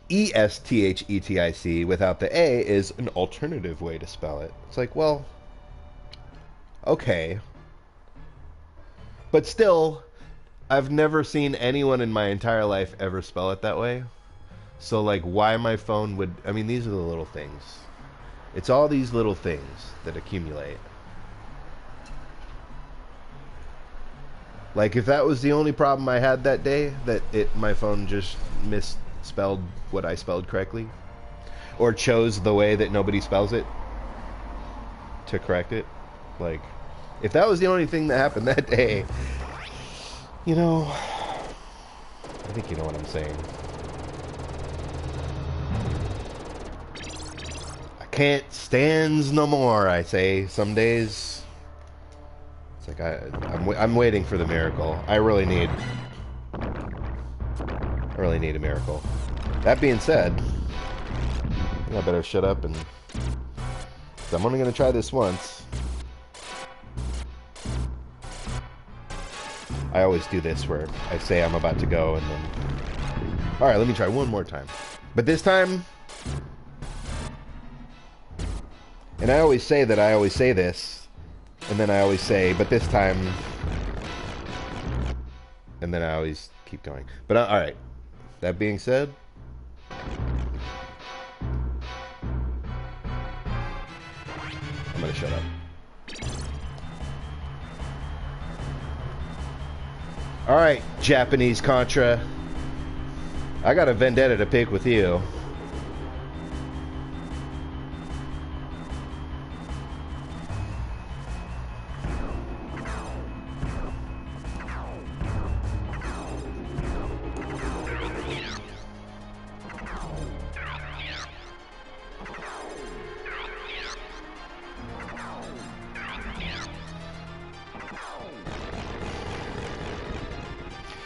E-S-T-H-E-T-I-C without the A is an alternative way to spell it. It's like, well, okay. But still, I've never seen anyone in my entire life ever spell it that way. So, like, why my phone would... I mean, these are the little things. It's all these little things that accumulate. Like, if that was the only problem I had that day, that my phone just misspelled what I spelled correctly, or chose the way that nobody spells it to correct it, like, if that was the only thing that happened that day, you know, I think you know what I'm saying. Can't stands no more, I say. Some days it's like I'm waiting for the miracle. I really need a miracle. That being said, I think I better shut up and... I'm only going to try this once. I always do this where I say I'm about to go and then... Alright, let me try one more time. But this time... And I always say that I always say this. And then I always say, but this time... And then I always keep going. But alright. That being said... I'm gonna shut up. Alright, Japanese Contra. I got a vendetta to pick with you.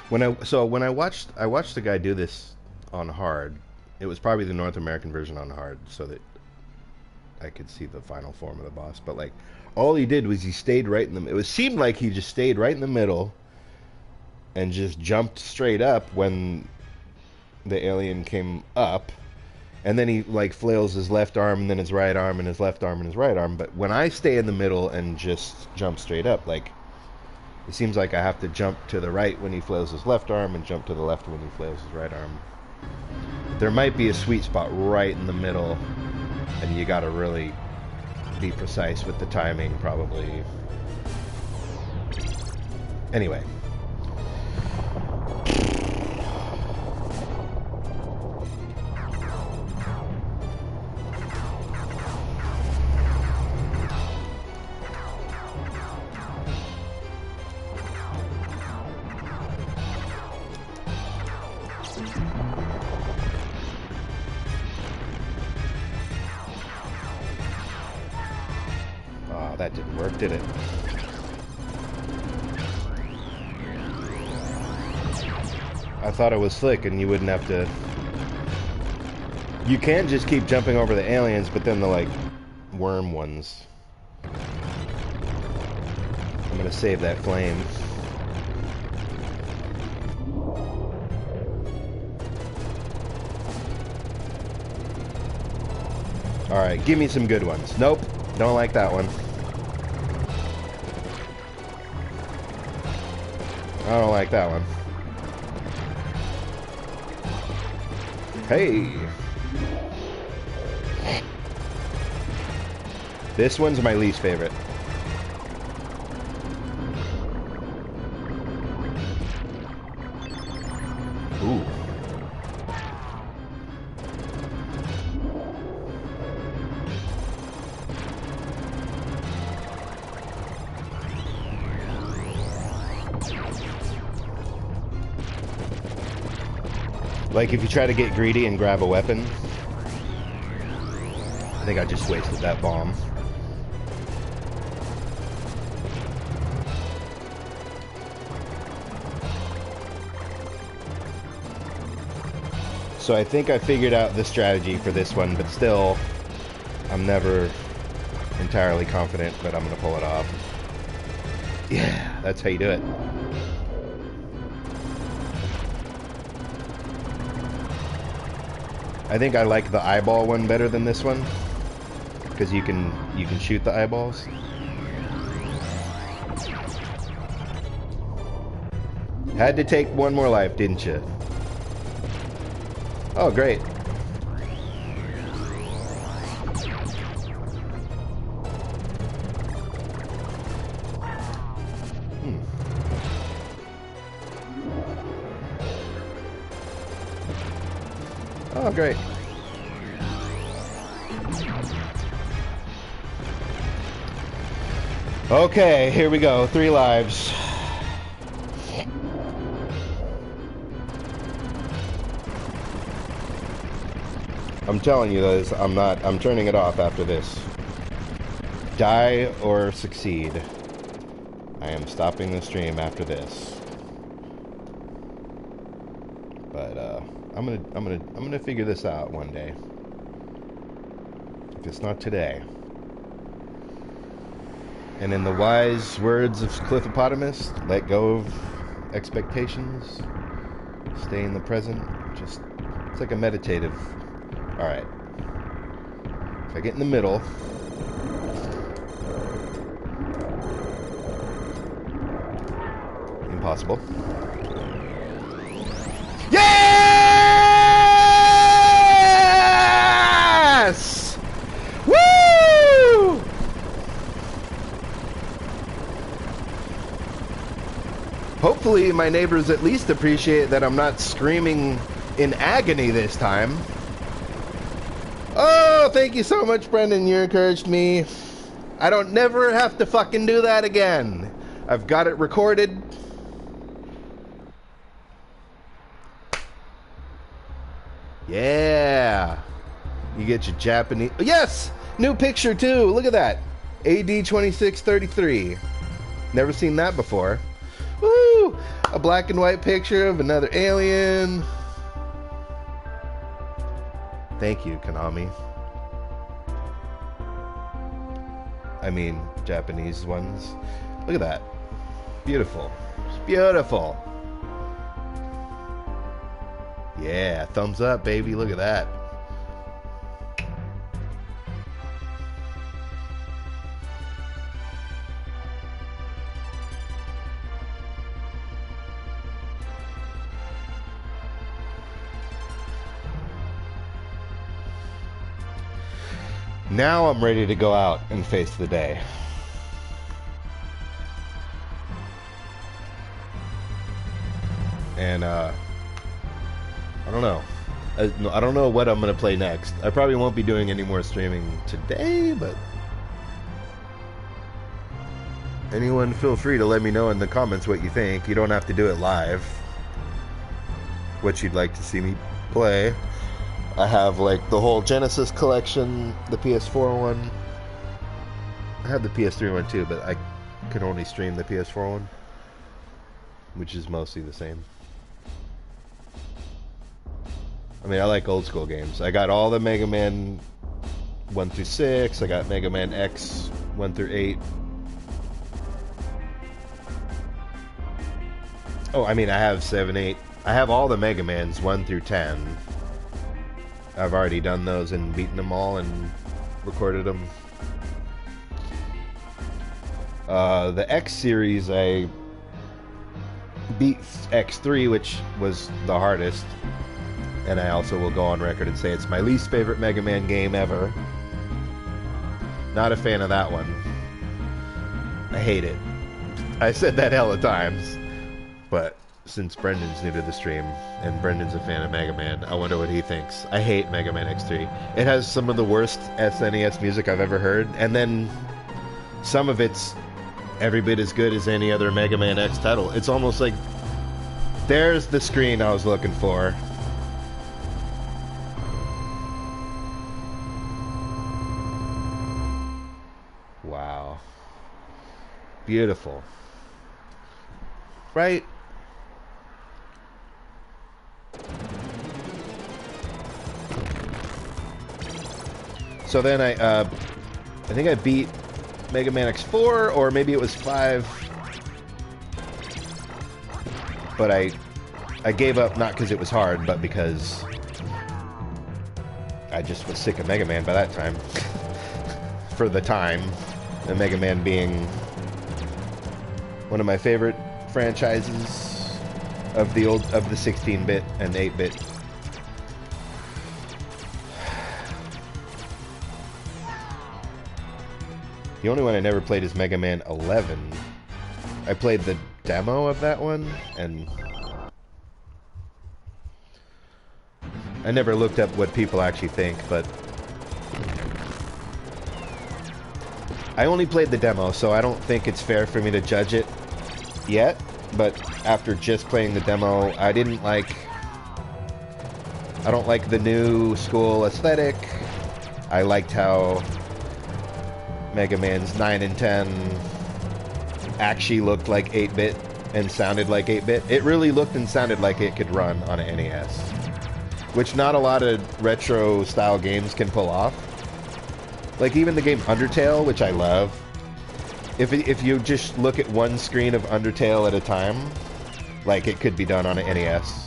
When I watched the guy do this on hard, it was probably the North American version on hard, so that I could see the final form of the boss. But like, all he did was he stayed right in the. It seemed like he just stayed right in the middle, and just jumped straight up when the alien came up, and then he like flails his left arm and then his right arm and his left arm and his right arm. But when I stay in the middle and just jump straight up, like. It seems like I have to jump to the right when he flails his left arm and jump to the left when he flails his right arm. There might be a sweet spot right in the middle, and you gotta really be precise with the timing, probably. Anyway. That didn't work, did it? I thought it was slick and you wouldn't have to... You can just keep jumping over the aliens, but then the, like, worm ones. I'm gonna save that flame. Alright, give me some good ones. Nope, don't like that one. I don't like that one. Hey! This one's my least favorite. Ooh. Like if you try to get greedy and grab a weapon. I think I just wasted that bomb. So I think I figured out the strategy for this one, but still, I'm never entirely confident that I'm gonna pull it off. Yeah, that's how you do it. I think I like the eyeball one better than this one, because you can shoot the eyeballs. Had to take one more life, didn't you? Oh, great. Oh, great. Okay, here we go. 3 lives. I'm telling you this, I'm turning it off after this. Die or succeed. I am stopping the stream after this. But I'm gonna figure this out one day. If it's not today. And in the wise words of Cliffopotamus, let go of expectations. Stay in the present. Just, it's like a meditative. Alright. If I get in the middle. Impossible. Yes! Woo! Hopefully my neighbors at least appreciate that I'm not screaming in agony this time. Oh, thank you so much, Brendan. You encouraged me. I don't never have to fucking do that again. I've got it recorded. Yeah. You get your Japanese... Yes! New picture, too. Look at that. AD 2633. Never seen that before. Woo! A black and white picture of another alien. Thank you, Konami. I mean, Japanese ones. Look at that. Beautiful. It's beautiful. Yeah, thumbs up, baby. Look at that. Now I'm ready to go out and face the day. And, I don't know. I don't know what I'm going to play next. I probably won't be doing any more streaming today, but... anyone feel free to let me know in the comments what you think. You don't have to do it live. What you'd like to see me play. I have like the whole Genesis collection, the PS4 one. I have the PS3 one too, but I can only stream the PS4 one, which is mostly the same. I mean, I like old school games. I got all the Mega Man 1 through 6. I got Mega Man X 1 through 8. Oh, I mean, I have 7, 8. I have all the Mega Mans 1 through 10. I've already done those and beaten them all and recorded them. The X series, I beat X3, which was the hardest. And I also will go on record and say it's my least favorite Mega Man game ever. Not a fan of that one. I hate it. I said that hella times. But since Brendan's new to the stream, and Brendan's a fan of Mega Man, I wonder what he thinks. I hate Mega Man X3. It has some of the worst SNES music I've ever heard, and then some of it's every bit as good as any other Mega Man X title. It's almost like, there's the screen I was looking for. Wow. Beautiful. Right? So then I think I beat Mega Man X4, or maybe it was 5. But I gave up, not because it was hard, but because I just was sick of Mega Man by that time. For the time. And Mega Man being one of my favorite franchises of the 16-bit and 8-bit. The only one I never played is Mega Man 11. I played the demo of that one, and I never looked up what people actually think, but I only played the demo, so I don't think it's fair for me to judge it yet. But after just playing the demo, I I don't like the new school aesthetic. I liked how Mega Man's 9 and 10 actually looked like 8-bit and sounded like 8-bit. It really looked and sounded like it could run on an NES, which not a lot of retro style games can pull off. Like even the game Undertale, which I love, if you just look at one screen of Undertale at a time, like it could be done on an NES.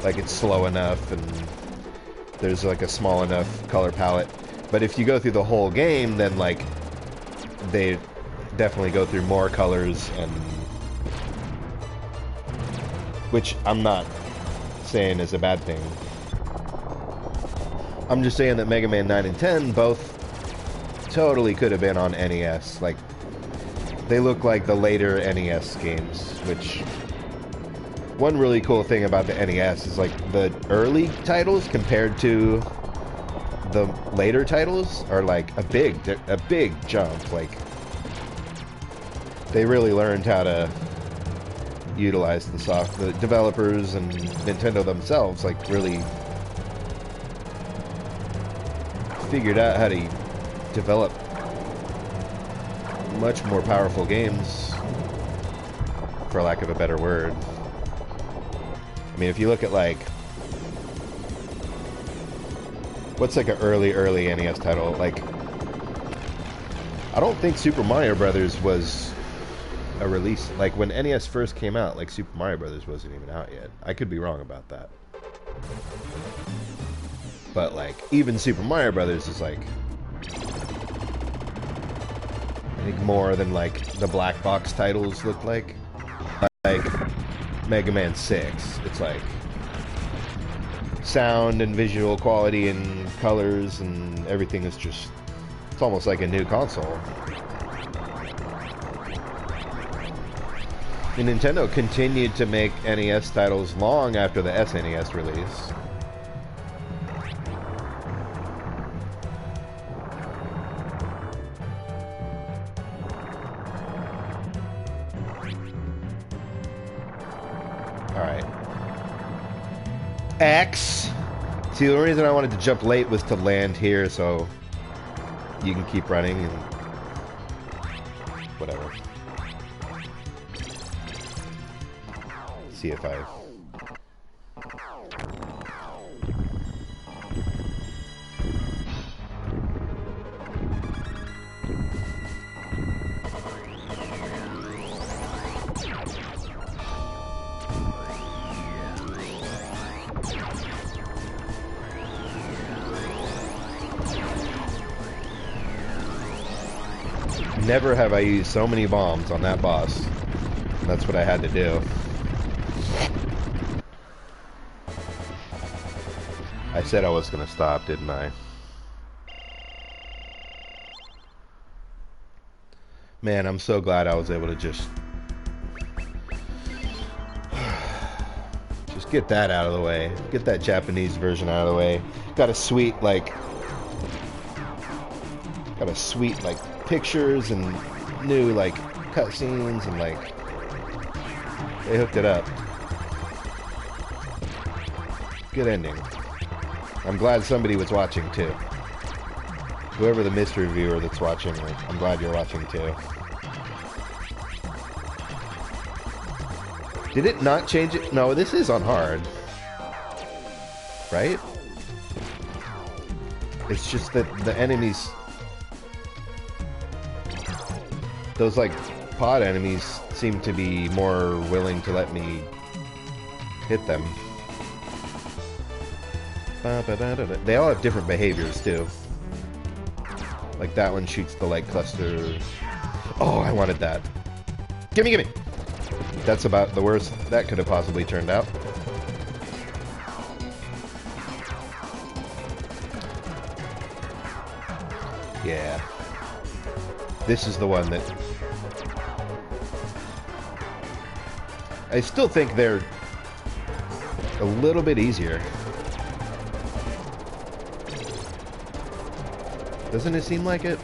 Like it's slow enough and there's like a small enough color palette. But if you go through the whole game, then like they definitely go through more colors, and which I'm not saying is a bad thing. I'm just saying that Mega Man 9 and 10 both totally could have been on NES. Like, they look like the later NES games, which... One really cool thing about the NES is, like, the early titles compared to the later titles are, like, a big jump. Like, they really learned how to utilize the developers and Nintendo themselves, like, really figured out how to develop much more powerful games, for lack of a better word. I mean, if you look at, like, what's like an early NES title? Like, I don't think Super Mario Brothers was a release. Like, when NES first came out, like, Super Mario Brothers wasn't even out yet. I could be wrong about that. But, like, even Super Mario Brothers is, like, I think more than, like, the black box titles look like. Like, Mega Man 6. It's, like, sound and visual quality and colors and everything is just... It's almost like a new console. And Nintendo continued to make NES titles long after the SNES release. Alright. X! See, the reason I wanted to jump late was to land here, so you can keep running and whatever. See if I... Never have I used so many bombs on that boss. That's what I had to do. I said I was gonna stop, didn't I? Man, I'm so glad I was able to just get that out of the way. Get that Japanese version out of the way. Got a sweet, like, pictures and new, like, cutscenes and, like, they hooked it up. Good ending. I'm glad somebody was watching, too. Whoever the mystery viewer that's watching, I'm glad you're watching, too. Did it not change it? No, this is on hard. Right? It's just that the enemies... Those, like, pod enemies seem to be more willing to let me hit them. They all have different behaviors, too. Like, that one shoots the light cluster. Oh, I wanted that. Gimme, gimme! That's about the worst that could have possibly turned out. Yeah. This is the one that... I still think they're a little bit easier. Doesn't it seem like it?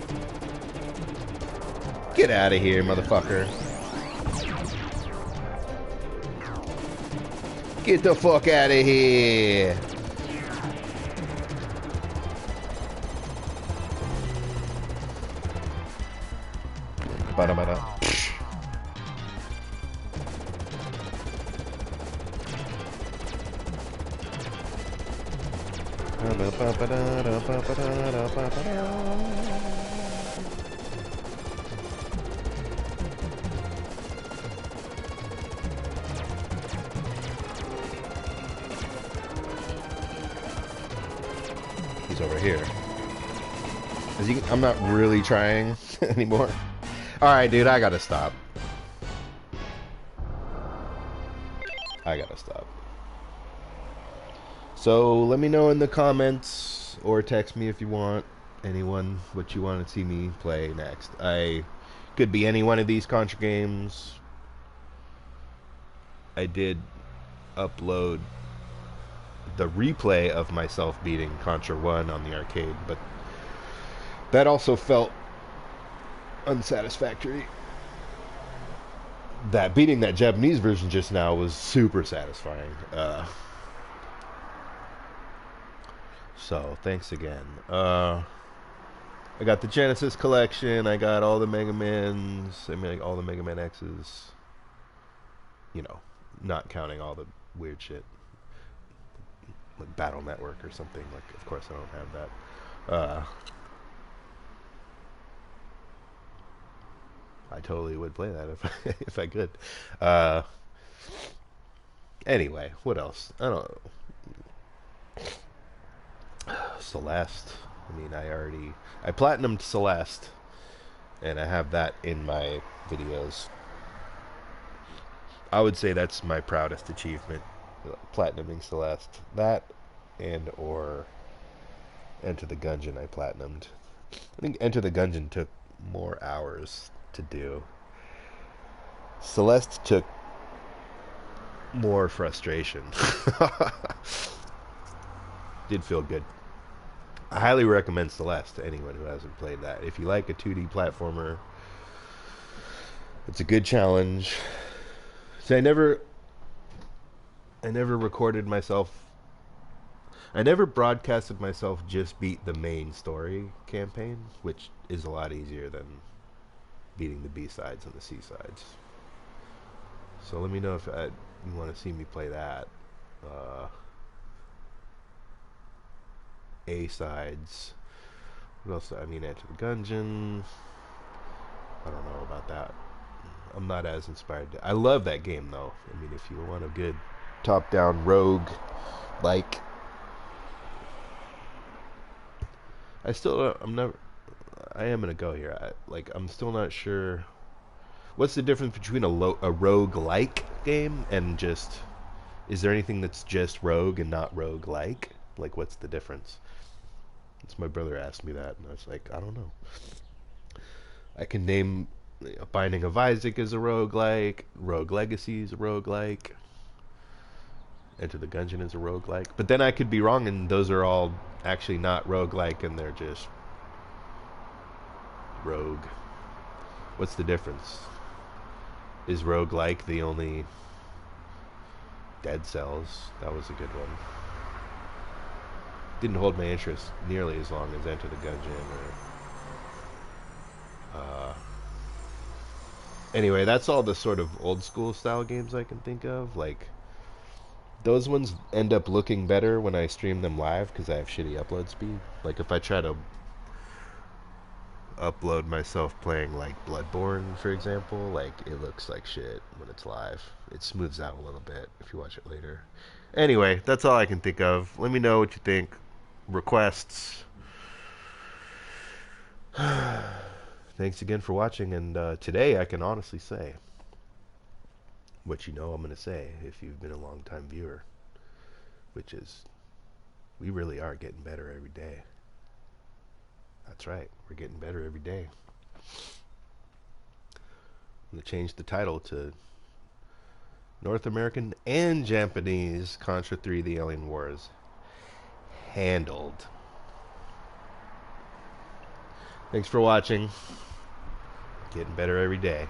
Get out of here, motherfucker. Get the fuck out of here. Ba-da-ba-da. He's over here. I'm not really trying anymore. Alright, dude, I gotta stop. I gotta stop. So, let me know in the comments, or text me if you want, anyone, what you want to see me play next. I could be any one of these Contra games. I did upload the replay of myself beating Contra 1 on the arcade, but that also felt unsatisfactory. That beating that Japanese version just now was super satisfying. So thanks again. I got the Genesis collection. I got all the Mega Mans. I mean, like, all the Mega Man X's. You know, not counting all the weird shit, like Battle Network or something. Like, of course, I don't have that. I totally would play that if I could. Anyway, what else? I don't know. Celeste. I mean, I platinumed Celeste, and I have that in my videos. I would say that's my proudest achievement, platinuming Celeste. That and or Enter the Gungeon I platinumed. I think Enter the Gungeon took more hours to do. Celeste took more frustration. Did feel good. I highly recommend Celeste to anyone who hasn't played that. If you like a 2D platformer, it's a good challenge. See, I never recorded myself. I never broadcasted myself just beat the main story campaign, which is a lot easier than beating the B-sides and the C-sides. So let me know if you want to see me play that. A-sides. What else? I mean, Enter the Gungeon. I don't know about that. I'm not as inspired. I love that game, though. I mean, if you want a good top-down rogue, like... I am gonna go here. I'm still not sure. What's the difference between a rogue-like game and just... Is there anything that's just rogue and not rogue-like? Like, what's the difference? It's my brother asked me that, and I was like, I don't know. I can name Binding of Isaac as a roguelike, Rogue Legacy is a roguelike, Enter the Gungeon is a roguelike. But then I could be wrong, and those are all actually not roguelike, and they're just rogue. What's the difference? Is roguelike the only... Dead Cells, that was a good one. Didn't hold my interest nearly as long as Enter the Gungeon or... Anyway, that's all the sort of old school style games I can think of. Like, those ones end up looking better when I stream them live because I have shitty upload speed. Like, if I try to upload myself playing, like, Bloodborne, for example, like, it looks like shit when it's live. It smooths out a little bit if you watch it later. Anyway, that's all I can think of. Let me know what you think. Requests. Thanks again for watching, and today I can honestly say what you know I'm going to say if you've been a long-time viewer, which is we really are getting better every day. That's right, we're getting better every day. I'm going to change the title to North American and Japanese Contra 3 The Alien Wars handled. Thanks for watching. Getting better every day.